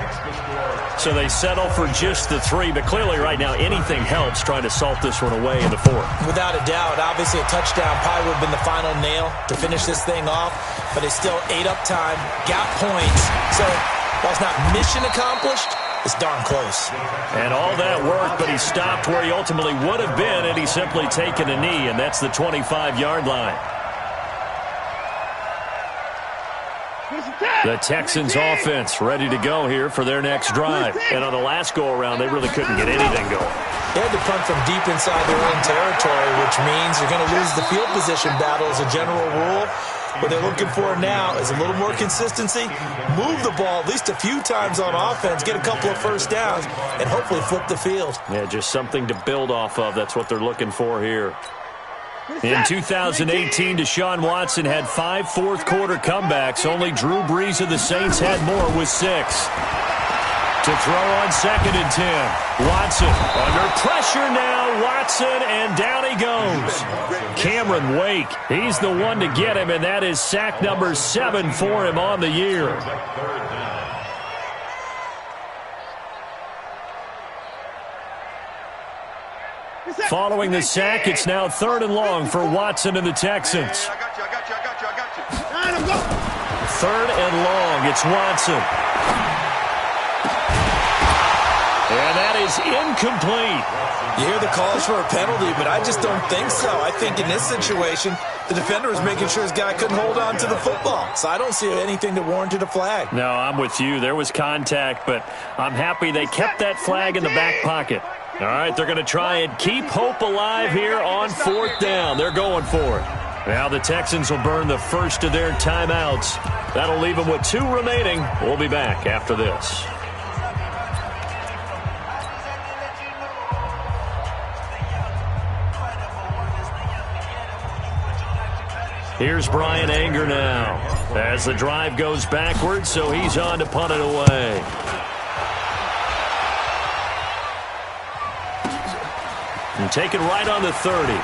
So they settle for just the 3, but clearly right now anything helps trying to salt this one away in the 4th. Without a doubt, obviously a touchdown probably would have been the final nail to finish this thing off, but they still ate up time, got points. So while it's not mission accomplished, it's darn close. And all that work, but he stopped where he ultimately would have been, and he's simply taken a knee, and that's the 25-yard line. The Texans offense ready to go here for their next drive. And on the last go-around, they really couldn't get anything going. They had to punt from deep inside their own territory, which means you're going to lose the field position battle as a general rule. What they're looking for now is a little more consistency, move the ball at least a few times on offense, get a couple of 1st downs, and hopefully flip the field. Yeah, just something to build off of. That's what they're looking for here. In 2018, Deshaun Watson had 5 fourth-quarter comebacks. Only Drew Brees of the Saints had more with 6. To throw on 2nd and 10. Watson under pressure now. Watson, and down he goes. Cameron Wake, he's the one to get him, and that is sack number 7 for him on the year. Following the sack, it's now 3rd and long for Watson and the Texans. I got you. 3rd and long, it's Watson. And that is incomplete. You hear the calls for a penalty, but I just don't think so. I think in this situation, the defender was making sure his guy couldn't hold on to the football. So I don't see anything that warranted a flag. No, I'm with you. There was contact, but I'm happy they kept that flag in the back pocket. All right, they're going to try and keep hope alive here on 4th down. They're going for it. Now the Texans will burn the first of their timeouts. That'll leave them with 2 remaining. We'll be back after this. Here's Brian Anger now as the drive goes backwards, so he's on to punt it away. And taken right on the 30.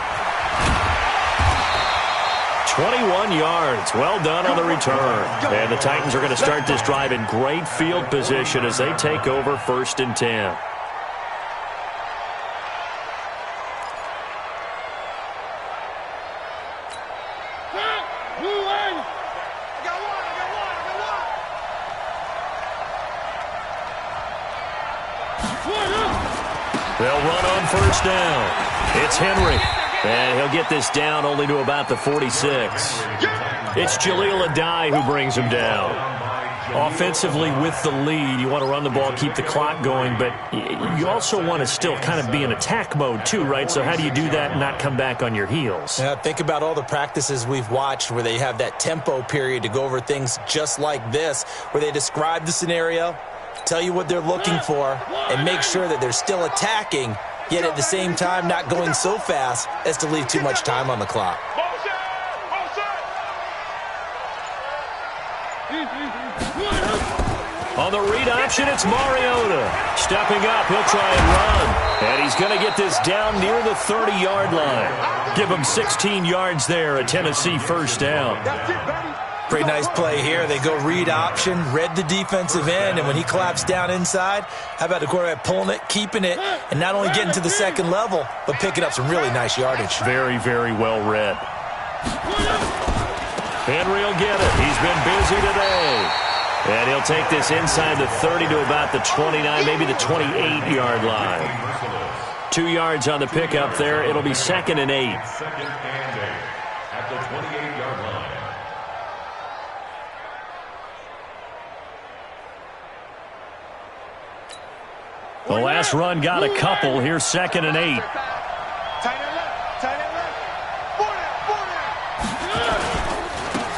21 yards. Well done on the return. And the Titans are going to start this drive in great field position as they take over 1st and 10. They'll run on 1st down. It's Henry. And he'll get this down only to about the 46. It's Jaleel Adai who brings him down. Offensively with the lead, you want to run the ball, keep the clock going, but you also want to still kind of be in attack mode too, right? So how do you do that and not come back on your heels? Yeah, think about all the practices we've watched where they have that tempo period to go over things just like this, where they describe the scenario, tell you what they're looking for, and make sure that they're still attacking, yet at the same time not going so fast as to leave too much time on the clock. On the read option, it's Mariota. Stepping up, he'll try and run. And he's going to get this down near the 30-yard line. Give him 16 yards there, a Tennessee 1st down. Pretty nice play here. They go read option, read the defensive end, and when he collapsed down inside, how about the quarterback pulling it, keeping it, and not only getting to the 2nd level, but picking up some really nice yardage. Very, very well read. Henry will get it. He's been busy today. And he'll take this inside the 30 to about the 29, maybe the 28-yard line. 2 yards on the pickup there. It'll be 2nd and 8. 2nd and 8 at the 28-yard line. The last run got a couple. Here's 2nd and 8.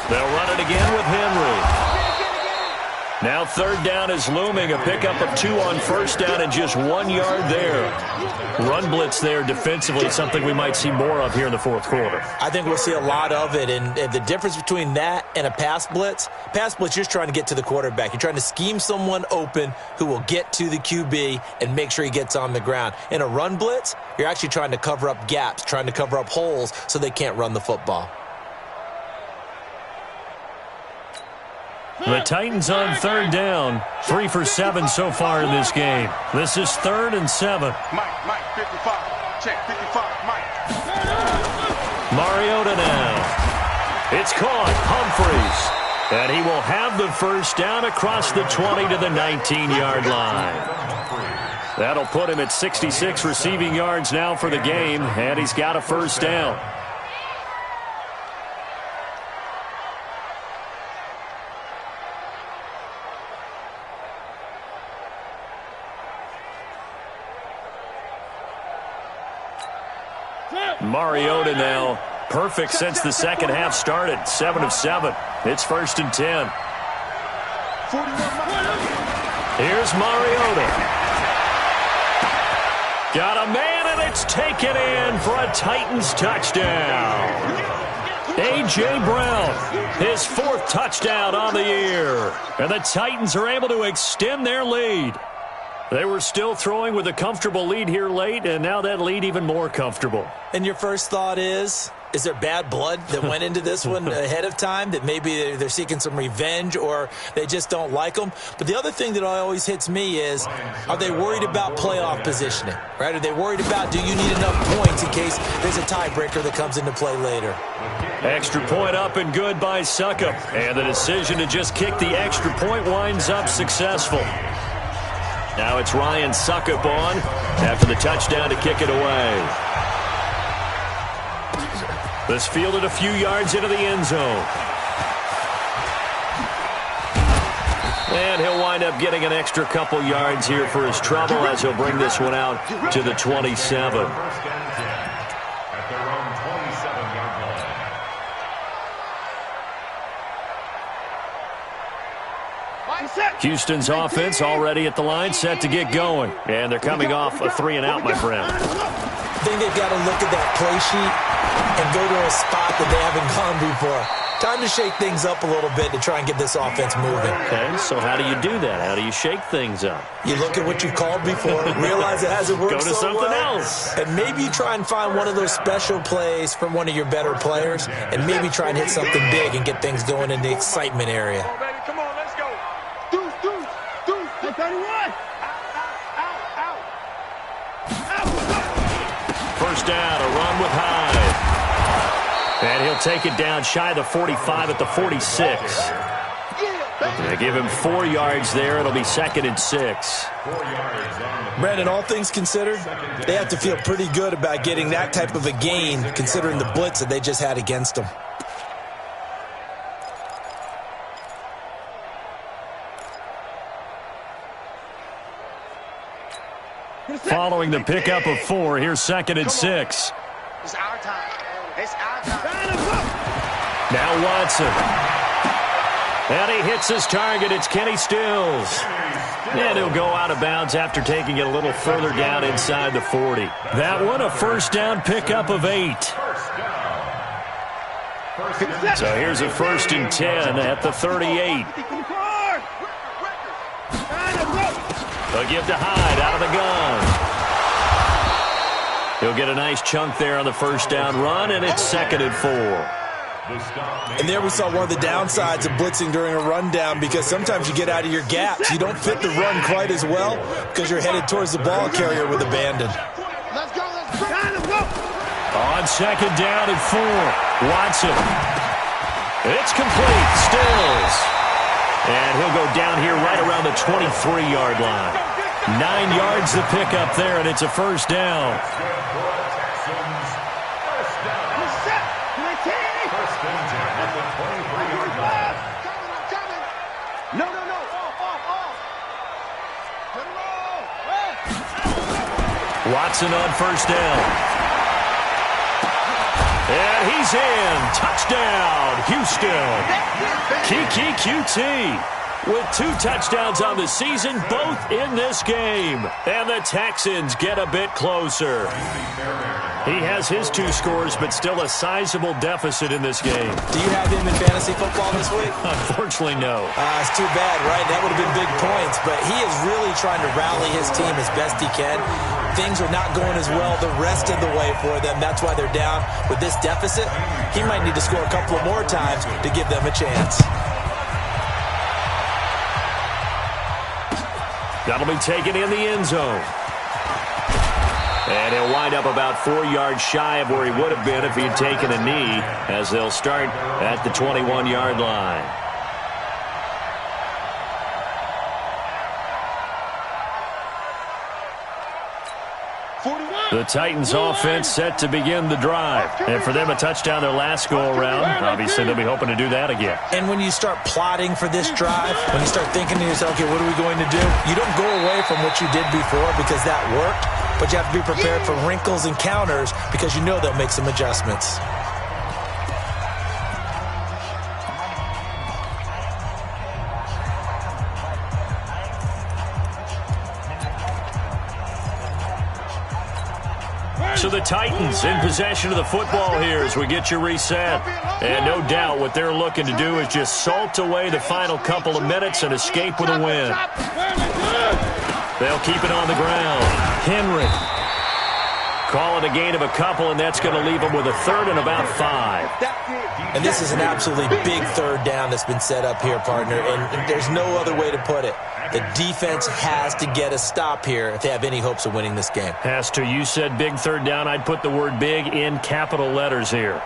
They'll run it again with Henry. Now 3rd down is looming. A pickup of 2 on 1st down and just 1 yard there. Run blitz there defensively, something we might see more of here in the 4th quarter. I think we'll see a lot of it, and the difference between that and a pass blitz, you're just trying to get to the quarterback. You're trying to scheme someone open who will get to the QB and make sure he gets on the ground. In a run blitz, you're actually trying to cover up gaps, trying to cover up holes so they can't run the football. The Titans on 3rd down. 3 for 7 so far in this game. This is 3rd and 7. Mike, 55. Check, 55, Mike. Mariota now. It's caught. Humphreys. And he will have the 1st down across the 20 to the 19-yard line. That'll put him at 66 receiving yards now for the game, and he's got a 1st down. Mariota now, perfect since the 2nd half started. 7 of 7. It's 1st and 10. Here's Mariota. Got a man, and it's taken in for a Titans touchdown. A.J. Brown, his 4th touchdown on the year. And the Titans are able to extend their lead. They were still throwing with a comfortable lead here late, and now that lead even more comfortable. And your first thought is there bad blood that went into this one ahead of time, that maybe they're seeking some revenge or they just don't like them? But the other thing that always hits me is, are they worried about playoff positioning, right? Are they worried about, do you need enough points in case there's a tiebreaker that comes into play later? Extra point up and good by Succop. And the decision to just kick the extra point winds up successful. Now it's Ryan Suckup on after the touchdown to kick it away. This fielded a few yards into the end zone. And he'll wind up getting an extra couple yards here for his trouble as he'll bring this one out to the 27. At their own 27-yard line. Houston's offense already at the line, set to get going. And they're coming off a 3-and-out, my friend. I think they've got to look at that play sheet and go to a spot that they haven't gone before. Time to shake things up a little bit to try and get this offense moving. Okay, so how do you do that? How do you shake things up? You look at what you've called before, realize it hasn't worked Go to so something well, else. and maybe you try and find one of those special plays from one of your better players, and maybe try and hit something big and get things going in the excitement area. Come on, baby. Come on, let's go. Deuce. Hey, 31. Out. First down, a run with Hyde. And he'll take it down shy of the 45 at the 46. They give him 4 yards there. It'll be 2nd and 6. Brandon, all things considered, they have to feel pretty good about getting that type of a gain considering the blitz that they just had against them. Following the pickup of 4, here's 2nd and 6. It's our time. It's our time. Now Watson. And he hits his target. It's Kenny Stills. And he'll go out of bounds after taking it a little further down inside the 40. That one, a first down pickup of 8. So here's a 1st and 10 at the 38. They'll give to Hyde out of the gun. He'll get a nice chunk there on the first down run, and it's 2nd and 4. And there we saw one of the downsides of blitzing during a rundown, because sometimes you get out of your gaps. You don't fit the run quite as well because you're headed towards the ball carrier with abandon. Let's go. On 2nd down and 4, Watson. It's complete. Stills. And he'll go down here right around the 23-yard line. 9 yards to pick up there, and it's a first down. Watson on first down. And he's in. Touchdown, Houston. Kiki QT with 2 touchdowns on the season, both in this game. And the Texans get a bit closer. He has his 2 scores, but still a sizable deficit in this game. Do you have him in fantasy football this week? Unfortunately, no. It's too bad, right? That would have been big points, but he is really trying to rally his team as best he can. Things are not going as well the rest of the way for them. That's why they're down with this deficit. He might need to score a couple of more times to give them a chance. That'll be taken in the end zone. And he'll wind up about 4 yards shy of where he would have been if he had taken a knee, as they'll start at the 21-yard line. The Titans offense set to begin the drive. And for them, a touchdown their last go-around. Obviously, they'll be hoping to do that again. And when you start plotting for this drive, when you start thinking to yourself, okay, what are we going to do? You don't go away from what you did before because that worked, but you have to be prepared for wrinkles and counters because you know they'll make some adjustments. So the Titans in possession of the football here as we get you reset. And no doubt what they're looking to do is just salt away the final couple of minutes and escape with a win. They'll keep it on the ground. Henry. Call it a gain of a couple, and that's going to leave them with a 3rd and about 5. And this is an absolutely big 3rd down that's been set up here, partner, and there's no other way to put it. The defense has to get a stop here if they have any hopes of winning this game. Has to. You said big 3rd down. I'd put the word big in capital letters here.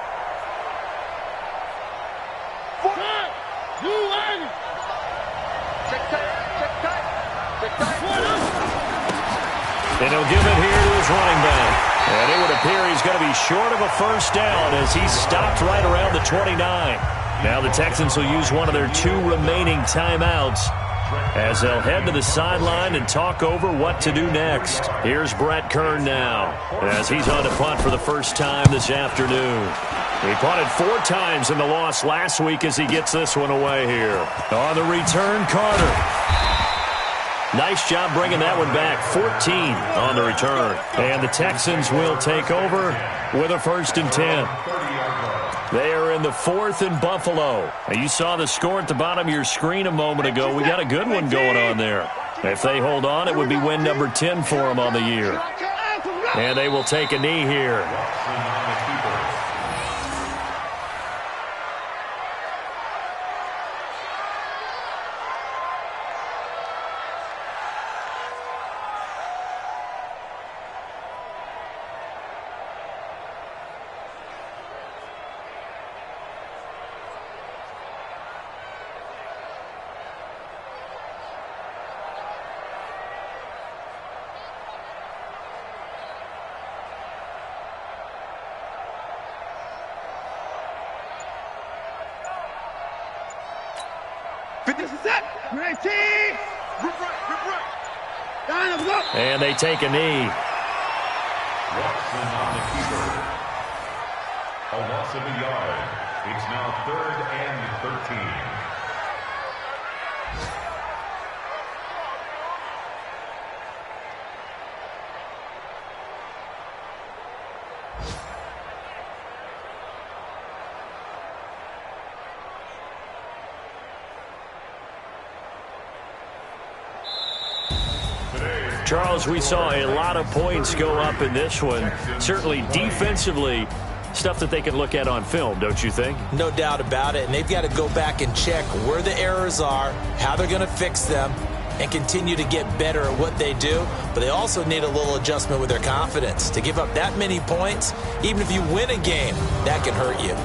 And he'll give it here to his running back. And it would appear he's going to be short of a first down as he stopped right around the 29. Now the Texans will use one of their 2 remaining timeouts as they'll head to the sideline and talk over what to do next. Here's Brett Kern now as he's on to punt for the first time this afternoon. He punted 4 times in the loss last week as he gets this one away here. On the return, Carter. Nice job bringing that one back. 14 on the return. And the Texans will take over with a 1st and 10. They are in the 4th in Buffalo. Now, you saw the score at the bottom of your screen a moment ago. We got a good one going on there. If they hold on, it would be win number 10 for them on the year. And they will take a knee here. And they take a knee. Watson on the keeper. A loss of a yard. It's now 3rd and 13. Charles, we saw a lot of points go up in this one. Certainly defensively, stuff that they can look at on film, don't you think? No doubt about it. And they've got to go back and check where the errors are, how they're going to fix them, and continue to get better at what they do. But they also need a little adjustment with their confidence. To give up that many points, even if you win a game, that can hurt you.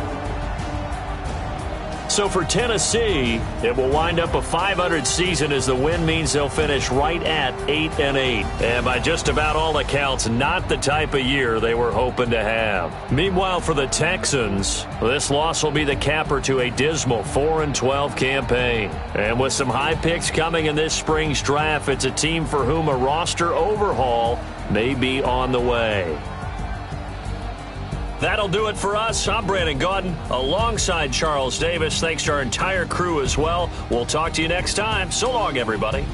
So for Tennessee, it will wind up a .500 season as the win means they'll finish right at 8-8. And by just about all accounts, not the type of year they were hoping to have. Meanwhile, for the Texans, this loss will be the capper to a dismal 4-12 campaign. And with some high picks coming in this spring's draft, it's a team for whom a roster overhaul may be on the way. That'll do it for us. I'm Brandon Gaudin alongside Charles Davis. Thanks to our entire crew as well. We'll talk to you next time. So long, everybody.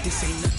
This ain't